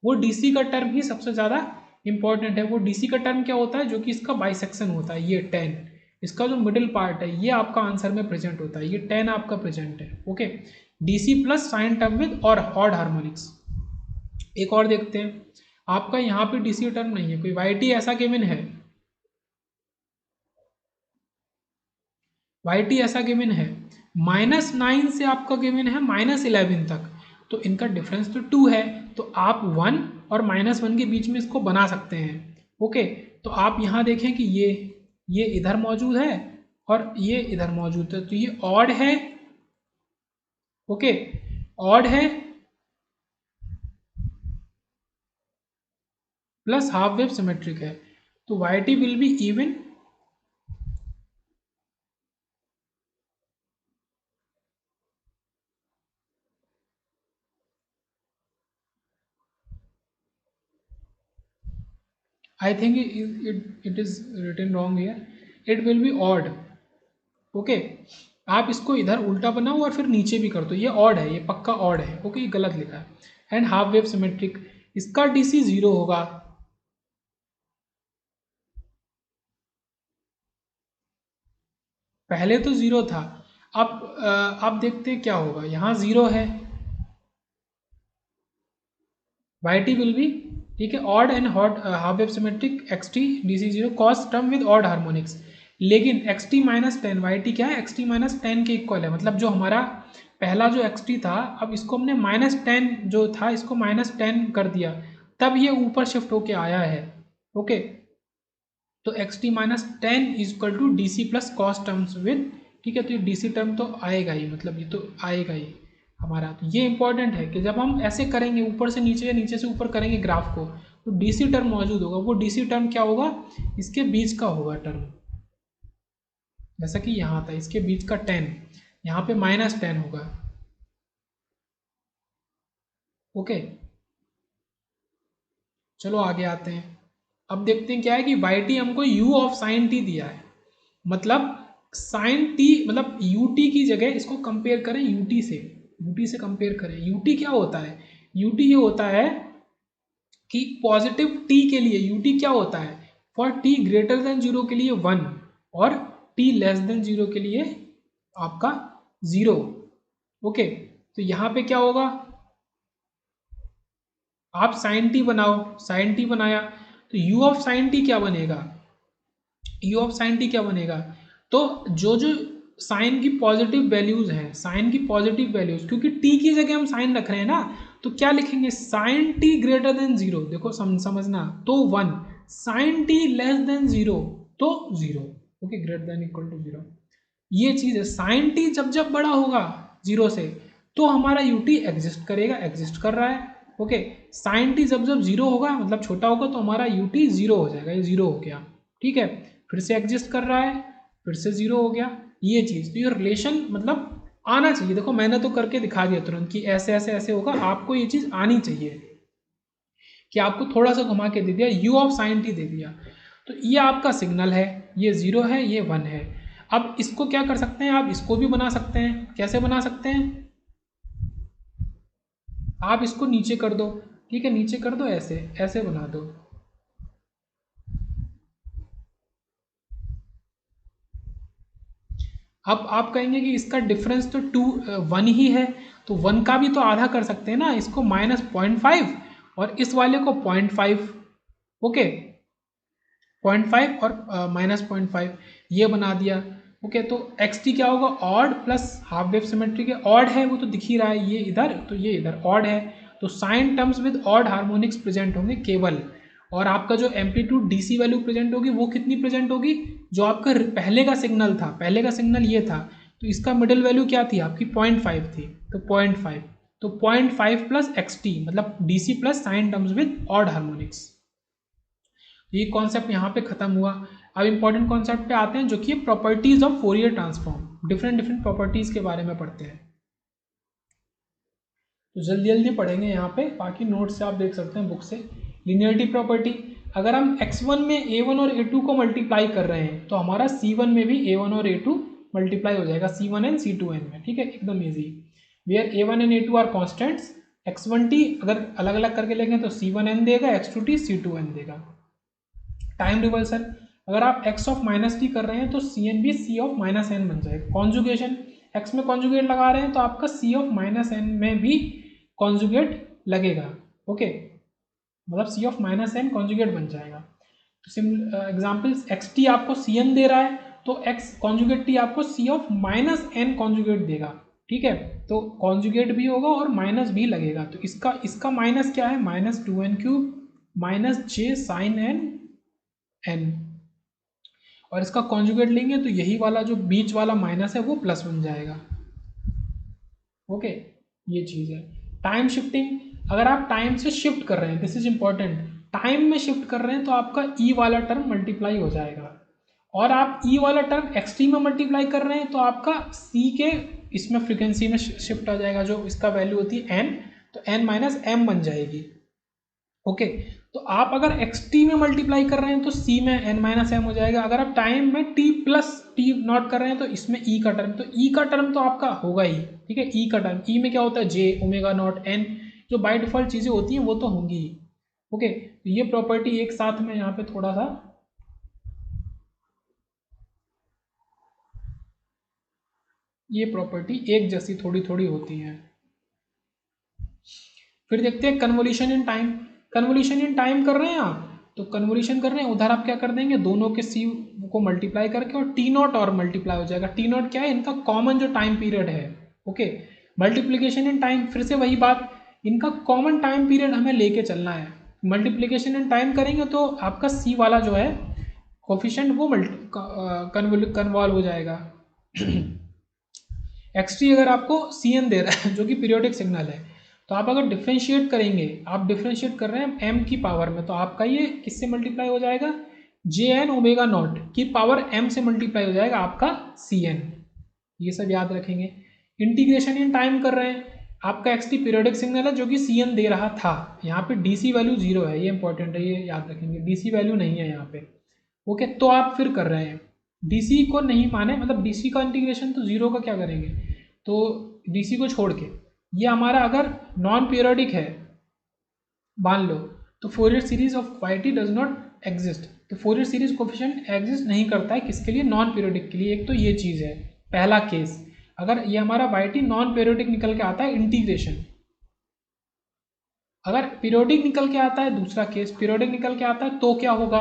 वो डीसी का टर्म ही सबसे ज़्यादा इंपॉर्टेंट है। वो डीसी का टर्म क्या होता है, जो कि इसका बाइसेक्शन होता है, ये 10, इसका जो मिडिल पार्ट है ये आपका आंसर में प्रेजेंट होता है, ये 10 आपका प्रेजेंट है। Okay, DC plus sine term with और ऑड हार्मोनिक्स। एक और देखते हैं, आपका यहाँ पे डीसी टर्म नहीं है, कोई yt ऐसा गिवन है, yt ऐसा गिवन है, -9 से आपका गिवन है -11 तक, तो इनका डिफरेंस तो 2 है, तो आप 1 और -1 के बीच में इसको बना सकते हैं। ओके, तो आप यहाँ देखें कि ये इधर मौजूद है और ये इधर मौजूद है, तो ये ऑड है। ओके, ऑड है प्लस हाफ वेव सिमेट्रिक है, तो yt will be even. I think it is written wrong here. It will be odd. Okay, आप इसको इधर उल्टा बनाओ और फिर नीचे भी कर दो, ये ऑड है, ये पक्का ऑड है। ओके, ये गलत लिखा है। एंड हाफ वेव सिमेट्रिक, इसका डीसी 0 होगा, पहले तो 0 था, अब देखते हैं क्या होगा, यहाँ 0 है, yt विल बी, ठीक है, odd and hot half wave symmetric xt DC 0 cos term with odd harmonics, लेकिन xt -10 yt क्या है, xt -10 के इक्वल है, मतलब जो हमारा पहला जो xt था, अब इसको हमने -10 जो था इसको -10 कर दिया, तब ये ऊपर शिफ्ट होके आया है। ओके, तो xt -10 is equal to D C plus cos terms with, ठीक है, तो ये डीसी टर्म तो आएगा ही, मतलब ये तो आएगा ही हमारा। तो ये इंपॉर्टेंट है कि जब हम ऐसे करेंगे ऊपर से नीचे या नीचे से ऊपर करेंगे ग्राफ को, तो डीसी टर्म मौजूद होगा, वो डीसी टर्म क्या होगा, इसके बीच का होगा टर्म, जैसा कि यहाँ था इसके बीच का 10, यहाँ पे -10 होगा। ओके, चलो आगे आते हैं। अब देखते हैं क्या है कि वाई टी हमको यू ऑफ साइन टी दिया है, मतलब साइन टी, मतलब यू टी की जगह इसको कंपेयर करें यू टी से, यू टी से कंपेयर करें। यू टी क्या होता है, यू टी ये होता है कि पॉजिटिव टी के लिए यू टी क्या होता है, for T greater than zero के लिए 1 और टी लेस देन जीरो के लिए आपका 0। ओके, तो यहाँ पे क्या होगा, आप साइन टी बनाओ, साइन टी बनाया तो यू ऑफ साइन टी क्या बनेगा, यू ऑफ साइन टी क्या बनेगा, तो जो जो साइन की पॉजिटिव वैल्यूज हैं, साइन की पॉजिटिव वैल्यूज, क्योंकि टी की जगह हम साइन रख रहे हैं ना, तो क्या लिखेंगे, sine t greater than zero, देखो समझना, तो 1, sine t less than zero तो 0। Okay, greater than equal to 0, ये चीज है। साइन टी जब जब बड़ा होगा 0 से तो हमारा यू टी एग्जिस्ट करेगा, एग्जिस्ट कर रहा है। ओके, साइन टी जब जब 0 होगा मतलब छोटा होगा तो हमारा यू टी 0 हो जाएगा, ये 0 हो गया, ठीक है, फिर से एग्जिस्ट कर रहा है, फिर से 0 हो गया, ये चीज़। तो ये रिलेशन मतलब आना चाहिए, देखो मैंने तो करके दिखा दिया तुरंत कि ऐसे ऐसे ऐसे होगा, आपको ये चीज़ आनी चाहिए कि आपको थोड़ा सा घुमा के दे दिया, यू ऑफ साइन टी दे दिया, तो ये आपका सिग्नल है, ये 0 है, ये 1 है। अब इसको क्या कर सकते हैं, आप इसको भी बना सकते हैं, कैसे बना सकते हैं, आप इसको नीचे कर दो, ठीक है, नीचे कर दो, ऐसे ऐसे बना दो। अब आप कहेंगे कि इसका डिफरेंस तो 1 ही है, तो 1 का भी तो आधा कर सकते हैं ना, इसको -0.5 और इस वाले को 0.5। ओके, 0.5 और -0.5 ये बना दिया। ओके, तो एक्स टी क्या होगा, odd plus half wave symmetry के, ऑड है वो तो दिख ही रहा है, ये इधर तो ये इधर ऑड है, तो sine terms with odd harmonics present होंगे केवल। और आपका जो एम्पलीट्यूड डीसी वैल्यू प्रेजेंट होगी वो कितनी प्रेजेंट होगी, जो आपका पहले का सिग्नल था, पहले का सिग्नल ये था, तो इसका मिडिल वैल्यू क्या थी आपकी 0.5 थी, तो 0.5, तो 0.5 प्लस एक्स टी मतलब DC plus sign terms with odd harmonics. ये कॉन्सेप्ट यहाँ पे खत्म हुआ। अब इंपॉर्टेंट कॉन्सेप्ट पे आते हैं जो कि properties of Fourier transform, different different properties के बारे में पढ़ते हैं। तो जल्दी जल्दी पढ़ेंगे यहाँ पे, बाकी नोट्स से आप देख सकते हैं बुक से। लीनियरिटी प्रॉपर्टी, अगर हम x1 में a1 और a2 को मल्टीप्लाई कर रहे हैं तो हमारा c1 में भी a1 और a2 मल्टीप्लाई हो जाएगा, c1n c2n में, ठीक है, एकदम easy. Where a1 and a2 are constants, x1t अगर अलग अलग करके लेंगे तो c1n देगा, x2t c2n देगा। टाइम रिवर्सल, अगर आप x ऑफ माइनस टी कर रहे हैं तो सी एन भी सी ऑफ माइनस एन बन जाएगा। कॉन्जुगेशन, x में कॉन्जुगेट लगा रहे हैं तो आपका सी ऑफ माइनस एन में भी कॉन्जुगेट लगेगा। ओके, मतलब सी ऑफ माइनस एन कॉन्जुगेट बन जाएगा। तो एग्जाम्पल्स, एक्स टी आपको सी एन दे रहा है तो एक्स कॉन्जुगेट टी आपको सी ऑफ माइनस एन कॉन्जुगेट देगा, ठीक है, तो कॉन्जुगेट भी होगा और माइनस भी लगेगा। तो इसका इसका माइनस क्या है, -2n³ माइनस जे साइन एन, और इसका कॉन्जुगेट लेंगे तो यही वाला जो बीच वाला माइनस है वो प्लस बन जाएगा। ओके, ये चीज़ है। टाइम शिफ्टिंग, अगर आप टाइम से शिफ्ट कर रहे हैं, दिस इज इंपॉर्टेंट, टाइम में शिफ्ट कर रहे हैं तो आपका ई वाला टर्म मल्टीप्लाई हो जाएगा, और आप ई वाला टर्म एक्सटी में मल्टीप्लाई कर रहे हैं तो आपका सी के इसमें फ्रीक्वेंसी में शिफ्ट आ जाएगा, जो इसका वैल्यू होती है एन, तो एन माइनस एम बन जाएगी। ओके, तो आप अगर एक्स टी में मल्टीप्लाई कर रहे हैं तो सी में एन माइनस एम हो जाएगा, अगर आप टाइम में टी प्लस टी नॉट कर रहे हैं तो इसमें ई का टर्म, तो ई का टर्म तो आपका होगा ही, ठीक है, ई का टर्म, ई में क्या होता है जे ओमेगा नॉट एन, जो बाय डिफॉल्ट चीज़ें होती हैं वो तो होंगी ही। ओके, तो ये प्रॉपर्टी एक साथ में यहाँ पे थोड़ा सा ये प्रॉपर्टी एक जैसी थोड़ी थोड़ी होती है। फिर देखते हैं convolution in time, convolution in time कर रहे हैं आप, तो कन्वोल्यूशन कर रहे हैं उधर आप क्या कर देंगे, दोनों के सी को मल्टीप्लाई करके और टी नॉट और मल्टीप्लाई हो जाएगा। टी नॉट क्या है, इनका कॉमन जो टाइम पीरियड है। ओके, मल्टीप्लीकेशन इन टाइम, फिर से वही बात, इनका कॉमन टाइम पीरियड हमें लेके चलना है। मल्टीप्लीकेशन इन टाइम करेंगे तो आपका सी वाला जो है कोफिशिएंट वो कन्वॉल्व हो जाएगा। एक्स टी अगर आपको सी एन दे रहा है जो कि पीरियोडिक सिग्नल है, तो आप अगर डिफ्रेंशिएट करेंगे, आप डिफ्रेंशिएट कर रहे हैं एम की पावर में, तो आपका ये किससे मल्टीप्लाई हो जाएगा, जे एन ओमेगा नॉट की पावर एम से मल्टीप्लाई हो जाएगा आपका सी एन, ये सब याद रखेंगे। इंटीग्रेशन इन टाइम कर रहे हैं, आपका एक्स टी पीरियोडिक सिग्नल है जो कि सी एन दे रहा था। यहाँ पे डी सी वैल्यू 0 है, ये इंपॉर्टेंट है, ये याद रखेंगे, डी सी वैल्यू नहीं है यहाँ पे। ओके, तो आप फिर कर रहे हैं डीसी को नहीं माने, मतलब डीसी का इंटीग्रेशन तो 0 का क्या करेंगे, तो डीसी को छोड़ के ये हमारा अगर नॉन पीरियोडिक है मान लो, तो Fourier series of y t does not exist. तो फोरियर सीरीज कोफिशिएंट एग्जिस्ट नहीं करता है किसके लिए, नॉन पीरियोडिक के लिए। एक तो ये चीज़ है पहला केस। अगर ये हमारा वाई टी नॉन पीरियोडिक निकल के आता है इंटीग्रेशन, अगर पीरियोडिक निकल के आता है, दूसरा केस पीरियोडिक निकल के आता है, तो क्या होगा,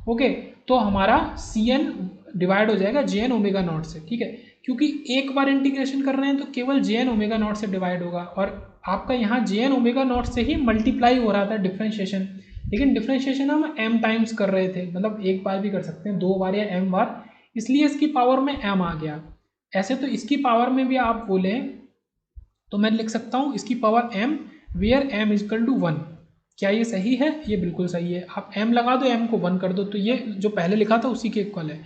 ओके, तो हमारा सी एन डिवाइड हो जाएगा जे एन ओमेगा नॉट से, ठीक है, क्योंकि एक बार इंटीग्रेशन कर रहे हैं तो केवल जे एन ओमेगा नॉट से डिवाइड होगा, और आपका यहाँ जे एन ओमेगा नॉट से ही मल्टीप्लाई हो रहा था डिफ्रेंशिएशन, लेकिन डिफ्रेंशिएशन हम एम टाइम्स कर रहे थे, मतलब एक बार भी कर सकते हैं, 2 बार या एम बार, इसलिए इसकी पावर में एम आ गया। ऐसे तो इसकी पावर में भी आप बोले तो मैं लिख सकता हूँ इसकी power m where m is equal to 1। क्या ये सही है, ये बिल्कुल सही है। आप m लगा दो, m को 1 कर दो, तो ये जो पहले लिखा था उसी के इक्वल है।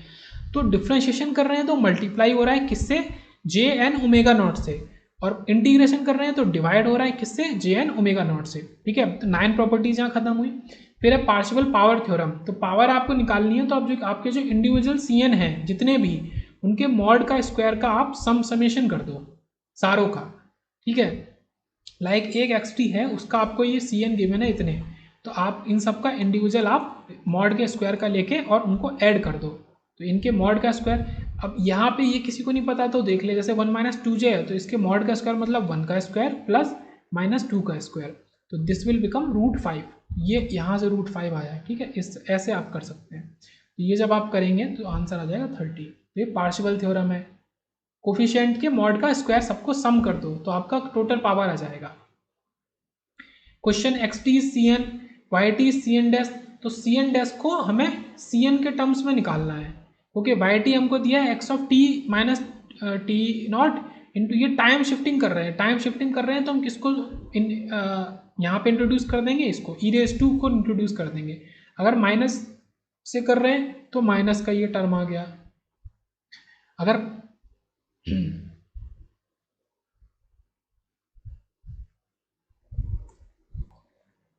तो डिफ्रेंशिएशन कर रहे हैं तो मल्टीप्लाई हो रहा है किससे, जे एन ओमेगा नॉट से, और इंटीग्रेशन कर रहे हैं तो डिवाइड हो रहा है किससे, जे एन ओमेगा नॉट से, ठीक है। तो 9 प्रॉपर्टीज यहाँ खत्म हुई। फिर है पार्शियल पावर थ्योरम। तो पावर आपको निकालनी है, तो आप जो आपके जो इंडिविजुअल सी एन है जितने भी, उनके मॉड का स्क्वायर का आप समेशन कर दो सारों का, ठीक है। लाइक एक एक्स टी है, उसका आपको ये सी एन गिवन है इतने, तो आप इन सब का इंडिविजुअल आप मॉड के स्क्वायर का लेके और उनको ऐड कर दो, तो इनके मॉड का स्क्वायर। अब यहाँ पे ये किसी को नहीं पता तो देख ले, जैसे 1 माइनस 2j है, तो इसके मॉड का स्क्वायर मतलब 1 का स्क्वायर प्लस माइनस 2 का स्क्वायर, तो दिस विल बिकम √5। ये यहाँ से √5 आया है, ठीक है, इस ऐसे आप कर सकते हैं। तो ये जब आप करेंगे तो आंसर आ जाएगा 30। तो ये पार्शियल थ्योरम है। कोफिशिएंट के मॉड का स्क्वायर सबको सम कर दो तो आपका टोटल पावर आ जाएगा। Question x t c n, y t c N dash, तो सी एन डैश को हमें सी एन के टर्म्स में निकालना है। ओके, वाई टी हमको दिया है x of t minus t not into, ये टाइम शिफ्टिंग कर रहे हैं, टाइम शिफ्टिंग कर रहे हैं तो हम किसको यहाँ पे इंट्रोड्यूस कर देंगे, इसको ई रेस टू को इंट्रोड्यूस कर देंगे। अगर माइनस से कर रहे हैं तो माइनस का ये टर्म आ गया, अगर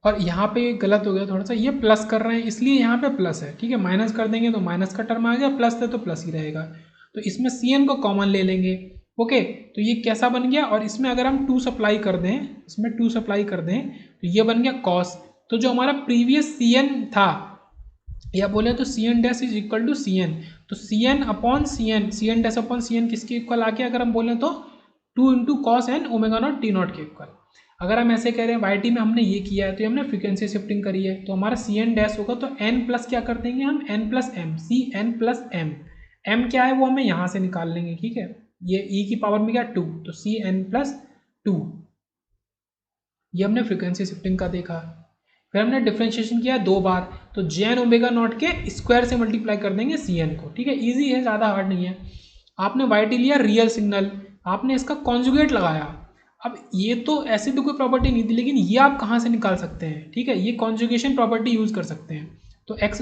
और यहाँ पे गलत हो गया थोड़ा सा, ये प्लस कर रहे हैं इसलिए यहाँ पे प्लस है, ठीक है, माइनस कर देंगे तो माइनस का टर्म आ गया, प्लस है तो प्लस ही रहेगा। तो इसमें सी एन को कॉमन ले लेंगे। ओके, तो ये कैसा बन गया, और इसमें अगर हम 2 सप्लाई कर दें, इसमें 2 सप्लाई कर दें तो ये बन गया कॉस। तो जो हमारा प्रीवियस सी एन था, या बोले तो C N dash is equal to C N, तो सी N upon C N, C N dash upon C N किसके इक्वल आ गया, अगर हम बोले तो 2 into cos N omega not T naught के इक्वल। अगर हम ऐसे कह रहे हैं वाई टी में हमने ये किया है तो हमने फ्रीक्वेंसी शिफ्टिंग करी है, तो हमारा सी एन डैश होगा तो एन प्लस क्या कर देंगे हम, n plus m, c n plus m. M क्या है वो हमें यहाँ से निकाल लेंगे, ठीक है, ये ई की पावर में क्या 2, तो सी एन प्लस 2, ये हमने फ्रीक्वेंसी शिफ्टिंग का देखा। फिर हमने डिफ्रेंशिएशन किया 2 बार, तो जे एन ओमेगा नॉट के स्क्वायर से मल्टीप्लाई कर देंगे सी एन को, ठीक है, ईजी है, ज़्यादा हार्ड नहीं है। आपने वाई टी लिया रियल सिग्नल, आपने इसका कॉन्जुगेट लगाया। अब ये तो ऐसी तो कोई प्रॉपर्टी नहीं थी, लेकिन ये आप कहाँ से निकाल सकते हैं, ठीक है, ये कॉन्जुगेशन प्रॉपर्टी यूज कर सकते हैं। तो एक्स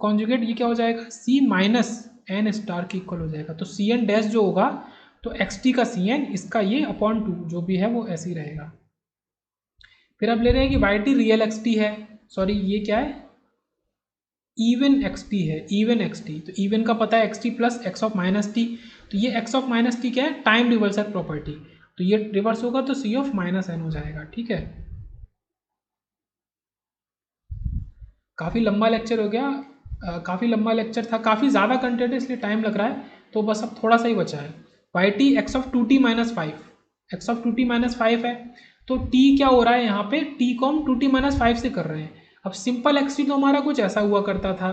कॉन्जुगेट ये क्या हो जाएगा, सी माइनस एन स्टार के इक्वल हो जाएगा, तो सी एन डैश जो होगा तो एक्स टी का सी एन, इसका ये अपॉन 2 जो भी है वो ऐसे ही रहेगा। फिर अब ले रहे हैं कि y t real x t है, सॉरी ये क्या है, इवन एक्स टी है, इवन एक्स टी, तो इवन का पता है x t plus x of minus t, तो ये एक्स ऑफ माइनस टी क्या है, टाइम रिवर्सल प्रॉपर्टी, तो ये रिवर्स होगा तो सी ऑफ माइनस एन हो जाएगा, ठीक है। काफ़ी लंबा लेक्चर हो गया, काफ़ी लंबा लेक्चर था, काफ़ी ज़्यादा कंटेंट है इसलिए टाइम लग रहा है, तो बस अब थोड़ा सा ही बचा है। Y t x of 2t minus 5, x of 2t minus 5 है, तो t क्या हो रहा है यहाँ पे, t को हम 2t माइनस 5 से कर रहे हैं। अब सिंपल एक्स टी तो हमारा कुछ ऐसा हुआ करता था,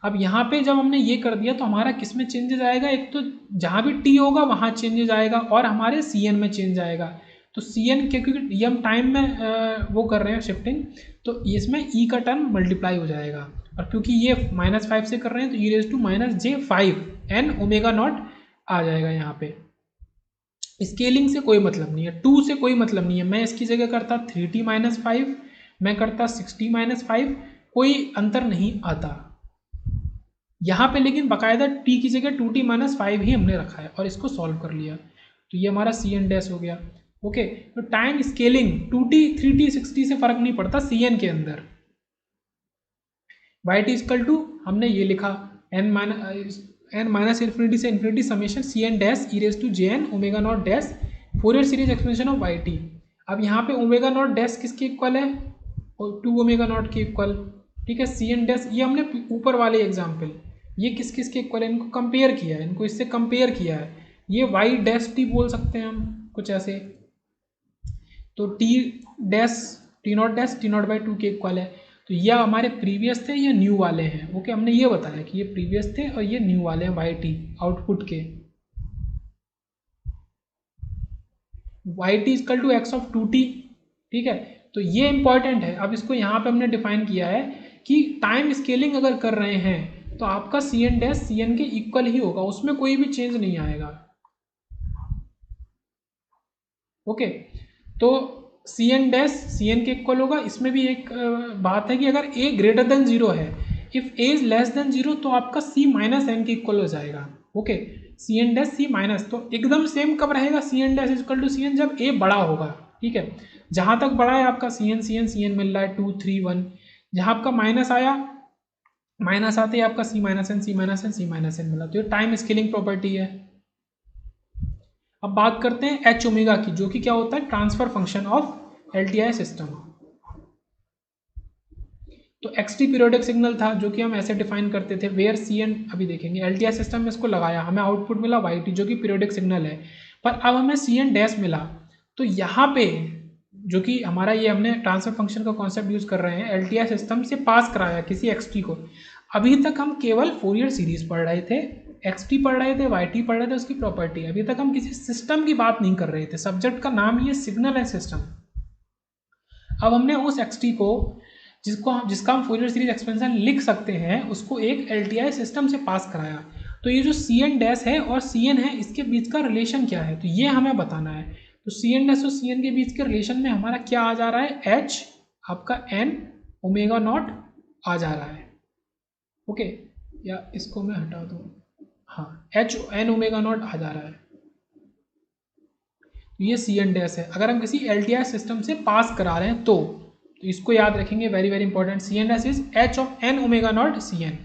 अब यहाँ पे जब हमने ये कर दिया तो हमारा किस में चेंजेस आएगा, एक तो जहाँ भी t होगा वहाँ चेंजेस आएगा और हमारे सी एन में चेंज आएगा। तो सी एन क्योंकि ये हम टाइम में वो कर रहे हैं शिफ्टिंग, तो इसमें ई का टर्म मल्टीप्लाई हो जाएगा, और क्योंकि ये -5 से कर रहे हैं तो e raise to -j5 n omega naught आ जाएगा यहाँ पे। स्केलिंग से कोई मतलब नहीं है, 2 से कोई मतलब नहीं है, मैं इसकी जगह करता 3t माइनस 5, मैं करता 6t माइनस 5, कोई अंतर नहीं आता यहाँ पे, लेकिन बाकायदा t की जगह 2t माइनस 5 ही हमने रखा है और इसको सॉल्व कर लिया, तो ये हमारा सी एन डैश हो गया। ओके, तो time scaling 2t 3t 6t से फर्क नहीं पड़ता Cn के अंदर। yt इक्वल टू हमने ये लिखा n माइनस इन्फिनिटी से infinity summation Cn dash e raise to Jn omega naught dash Fourier series expansion of yt। अब यहाँ पे ओमेगा नॉट डैश किसके इक्वल है, और 2 ओमेगा नॉट के इक्वल, ठीक है। Cn डैश ये हमने ऊपर वाले एग्जाम्पल, ये किस किस के इक्वल है, इनको कंपेयर किया है, इनको इससे कंपेयर किया है। ये y डैश टी बोल सकते हैं हम कुछ ऐसे, तो T dash T not dash T naught by 2 के इक्वल है। तो ये हमारे प्रीवियस थे, ये न्यू वाले हैं। ओके, हमने ये बताया कि ये प्रीवियस थे और ये न्यू वाले हैं वाई टी आउटपुट के। Y t is equal to x of 2t, ठीक है। तो ये इंपॉर्टेंट है। अब इसको यहाँ पे हमने डिफाइन किया है कि टाइम स्केलिंग अगर कर रहे हैं तो आपका c N dash c n के इक्वल ही होगा, उसमें कोई भी चेंज नहीं आएगा। ओके, तो C N dash c n के इक्वल होगा। इसमें भी एक बात है कि अगर ए ग्रेटर देन 0 है, if a is less than 0 तो आपका सी माइनस एन के इक्वल हो जाएगा। Okay, c N dash c minus, तो एकदम सेम कब रहेगा c N dash equal to C n, जब ए बड़ा होगा, ठीक है। जहाँ तक बड़ा है आपका सी एन मिल रहा है 2 3 1, जहाँ आपका माइनस आया, माइनस आते ही आपका c minus n c minus n c minus n मिला। तो ये टाइम स्केलिंग प्रॉपर्टी है। अब बात करते हैं एच ओमेगा की, जो कि क्या होता है, transfer function of LTI system. तो एक्सटी पीरियोडिक सिग्नल था जो कि हम ऐसे डिफाइन करते थे, वेयर सी एन, अभी देखेंगे एलटीआई सिस्टम में इसको लगाया, हमें आउटपुट मिला वाई टी जो कि पीरियोडिक सिग्नल है। पर अब हमें सी एन डैश मिला, तो यहाँ पे जो कि हमारा ये हमने ट्रांसफर फंक्शन का कॉन्सेप्ट यूज कर रहे हैं, एलटीआई सिस्टम से पास कराया किसी एक्सटी को। अभी तक हम केवल फोरियर सीरीज पढ़ रहे थे, एक्सटी पढ़ रहे थे, वाई टी पढ़ रहे थे, उसकी प्रॉपर्टी। अभी तक हम किसी सिस्टम की बात नहीं कर रहे थे, सब्जेक्ट का नाम ही है सिग्नल एंड सिस्टम। अब हमने उस एक्सटी को जिसका हम फोरियर सीरीज एक्सपेंशन लिख सकते हैं, उसको एक एलटीआई सिस्टम से पास कराया। तो ये जो सी एन डैश है और सी एन है, इसके बीच का रिलेशन क्या है, तो ये हमें बताना है। तो सी एन डैश और सी एन के बीच के रिलेशन में हमारा क्या आ जा रहा है, एच आपका एन ओमेगा नॉट आ जा रहा है। ओके, या इसको मैं हटा दूँ, हाँ, एच एन ओमेगा नॉट आ जा रहा है। तो ये सी एन डैश है। अगर हम किसी एलटीआई सिस्टम से पास करा रहे हैं तो इसको याद रखेंगे, very very important. C N dash is h of n omega naught c N.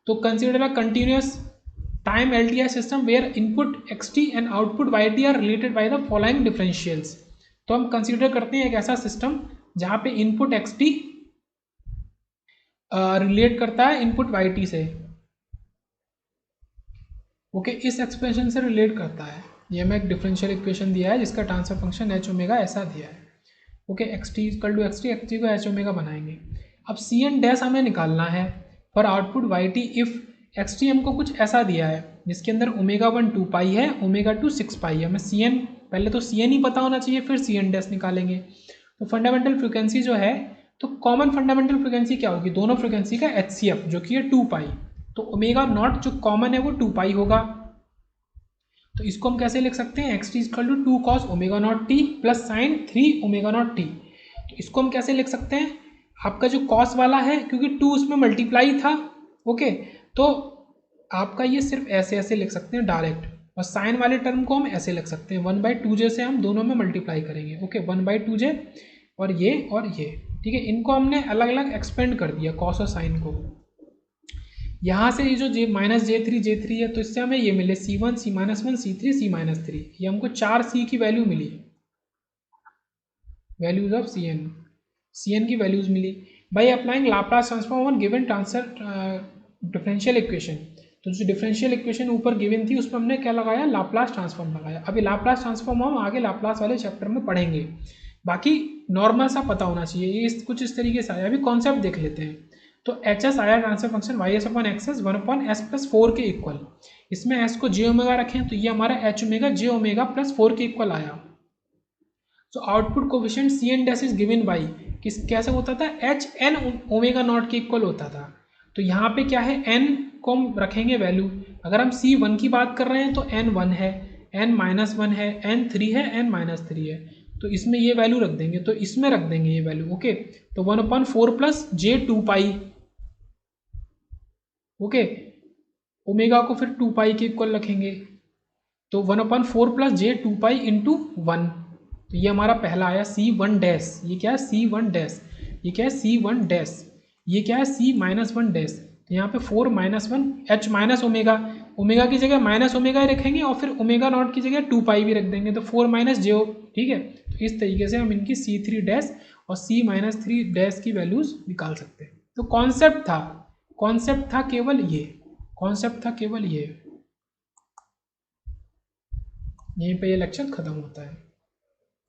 तो consider a continuous time LTI system where input x t and output y t are related by the following differentials. तो हम consider करते हैं एक ऐसा system जहाँ पे input XT relate करता है इनपुट वाई टी से। ओके, इस एक्सप्रेशन से रिलेट करता है। ये हमें एक डिफरेंशियल इक्वेशन दिया है जिसका ट्रांसफर फंक्शन एच ओमेगा ऐसा दिया है। Okay, x t equal to x t को एच ओमेगा बनाएंगे। अब सी एन डैश हमें निकालना है for output y t if x t हमको कुछ ऐसा दिया है जिसके अंदर ओमेगा 1 2 पाई है, ओमेगा 2 6 पाई है। हमें सी एन, पहले तो सी एन ही पता होना चाहिए, फिर सी एन डैश निकालेंगे। तो फंडामेंटल फ्रिक्वेंसी जो है, तो कॉमन फंडामेंटल फ्रिक्वेंसी क्या होगी, दोनों फ्रिक्वेंसी का एच सी एफ जो कि है 2 पाई। तो ओमेगा नॉट जो कॉमन है वो 2 पाई होगा। तो इसको हम कैसे लिख सकते हैं, x t equal to 2 cos omega not t plus sine 3 omega not t. तो इसको हम कैसे लिख सकते हैं, आपका जो कॉस वाला है, क्योंकि 2 उसमें मल्टीप्लाई था, ओके, तो आपका ये सिर्फ ऐसे ऐसे लिख सकते हैं डायरेक्ट, और साइन वाले टर्म को हम ऐसे लिख सकते हैं 1/2j से हम दोनों में मल्टीप्लाई करेंगे। ओके, 1/2j और ये, ठीक है। इनको हमने अलग अलग एक्सपेंड कर दिया कॉस और साइन को। यहाँ से ये जो J-3 है, तो इससे हमें ये मिले C1 C-1 C3 C-3। ये हमको 4 C की वैल्यू मिली, वैल्यूज ऑफ CN की वैल्यूज मिली by applying Laplace transform on given differential equation. तो जो डिफरेंशियल इक्वेशन ऊपर गिवन थी उसमें हमने क्या लगाया, लाप्लास ट्रांसफॉर्म लगाया। अभी लाप्लास ट्रांसफॉर्म हम आगे लाप्लास वाले चैप्टर में पढ़ेंगे, बाकी नॉर्मल सा पता होना चाहिए। ये कुछ इस तरीके से आया। अभी कॉन्सेप्ट देख लेते हैं। तो एच एस आया transfer function y s upon x s 1/s+4 के इक्वल। इसमें एस को जे ओमेगा रखें तो ये हमारा h omega j omega plus 4 के इक्वल आया। तो output coefficient c N dash is given by कैसे होता था, एच एन ओमेगा नॉट के इक्वल होता था। तो यहाँ पे क्या है, एन को हम रखेंगे वैल्यू। अगर हम C1 की बात कर रहे हैं तो एन 1 है, एन -1 है, एन 3 है, एन -3 है। तो इसमें ये वैल्यू रख देंगे, तो इसमें रख देंगे ये वैल्यू। ओके, तो 1/4 प्लस जे 2 पाई। ओके, ओमेगा को फिर 2 पाई के इक्वल रखेंगे। तो 1/4 प्लस जे 2 पाई इंटू 1। तो ये हमारा पहला आया C1 डैश। ये क्या है C1 डैश, ये क्या है C1 डैश, ये क्या है C-1 डैश। तो यहाँ पे 4 - 1 H माइनस ओमेगा, ओमेगा की जगह माइनस ओमेगा ही रखेंगे और फिर ओमेगा नॉट की जगह 2 पाई भी रख देंगे, तो 4 - जे। ठीक है, तो इस तरीके से हम इनकी C3 डैश और C-3 डैश की वैल्यूज निकाल सकते हैं। तो कॉन्सेप्ट था केवल ये, कॉन्सेप्ट था केवल ये। यहीं पे ये लेक्चर खत्म होता है।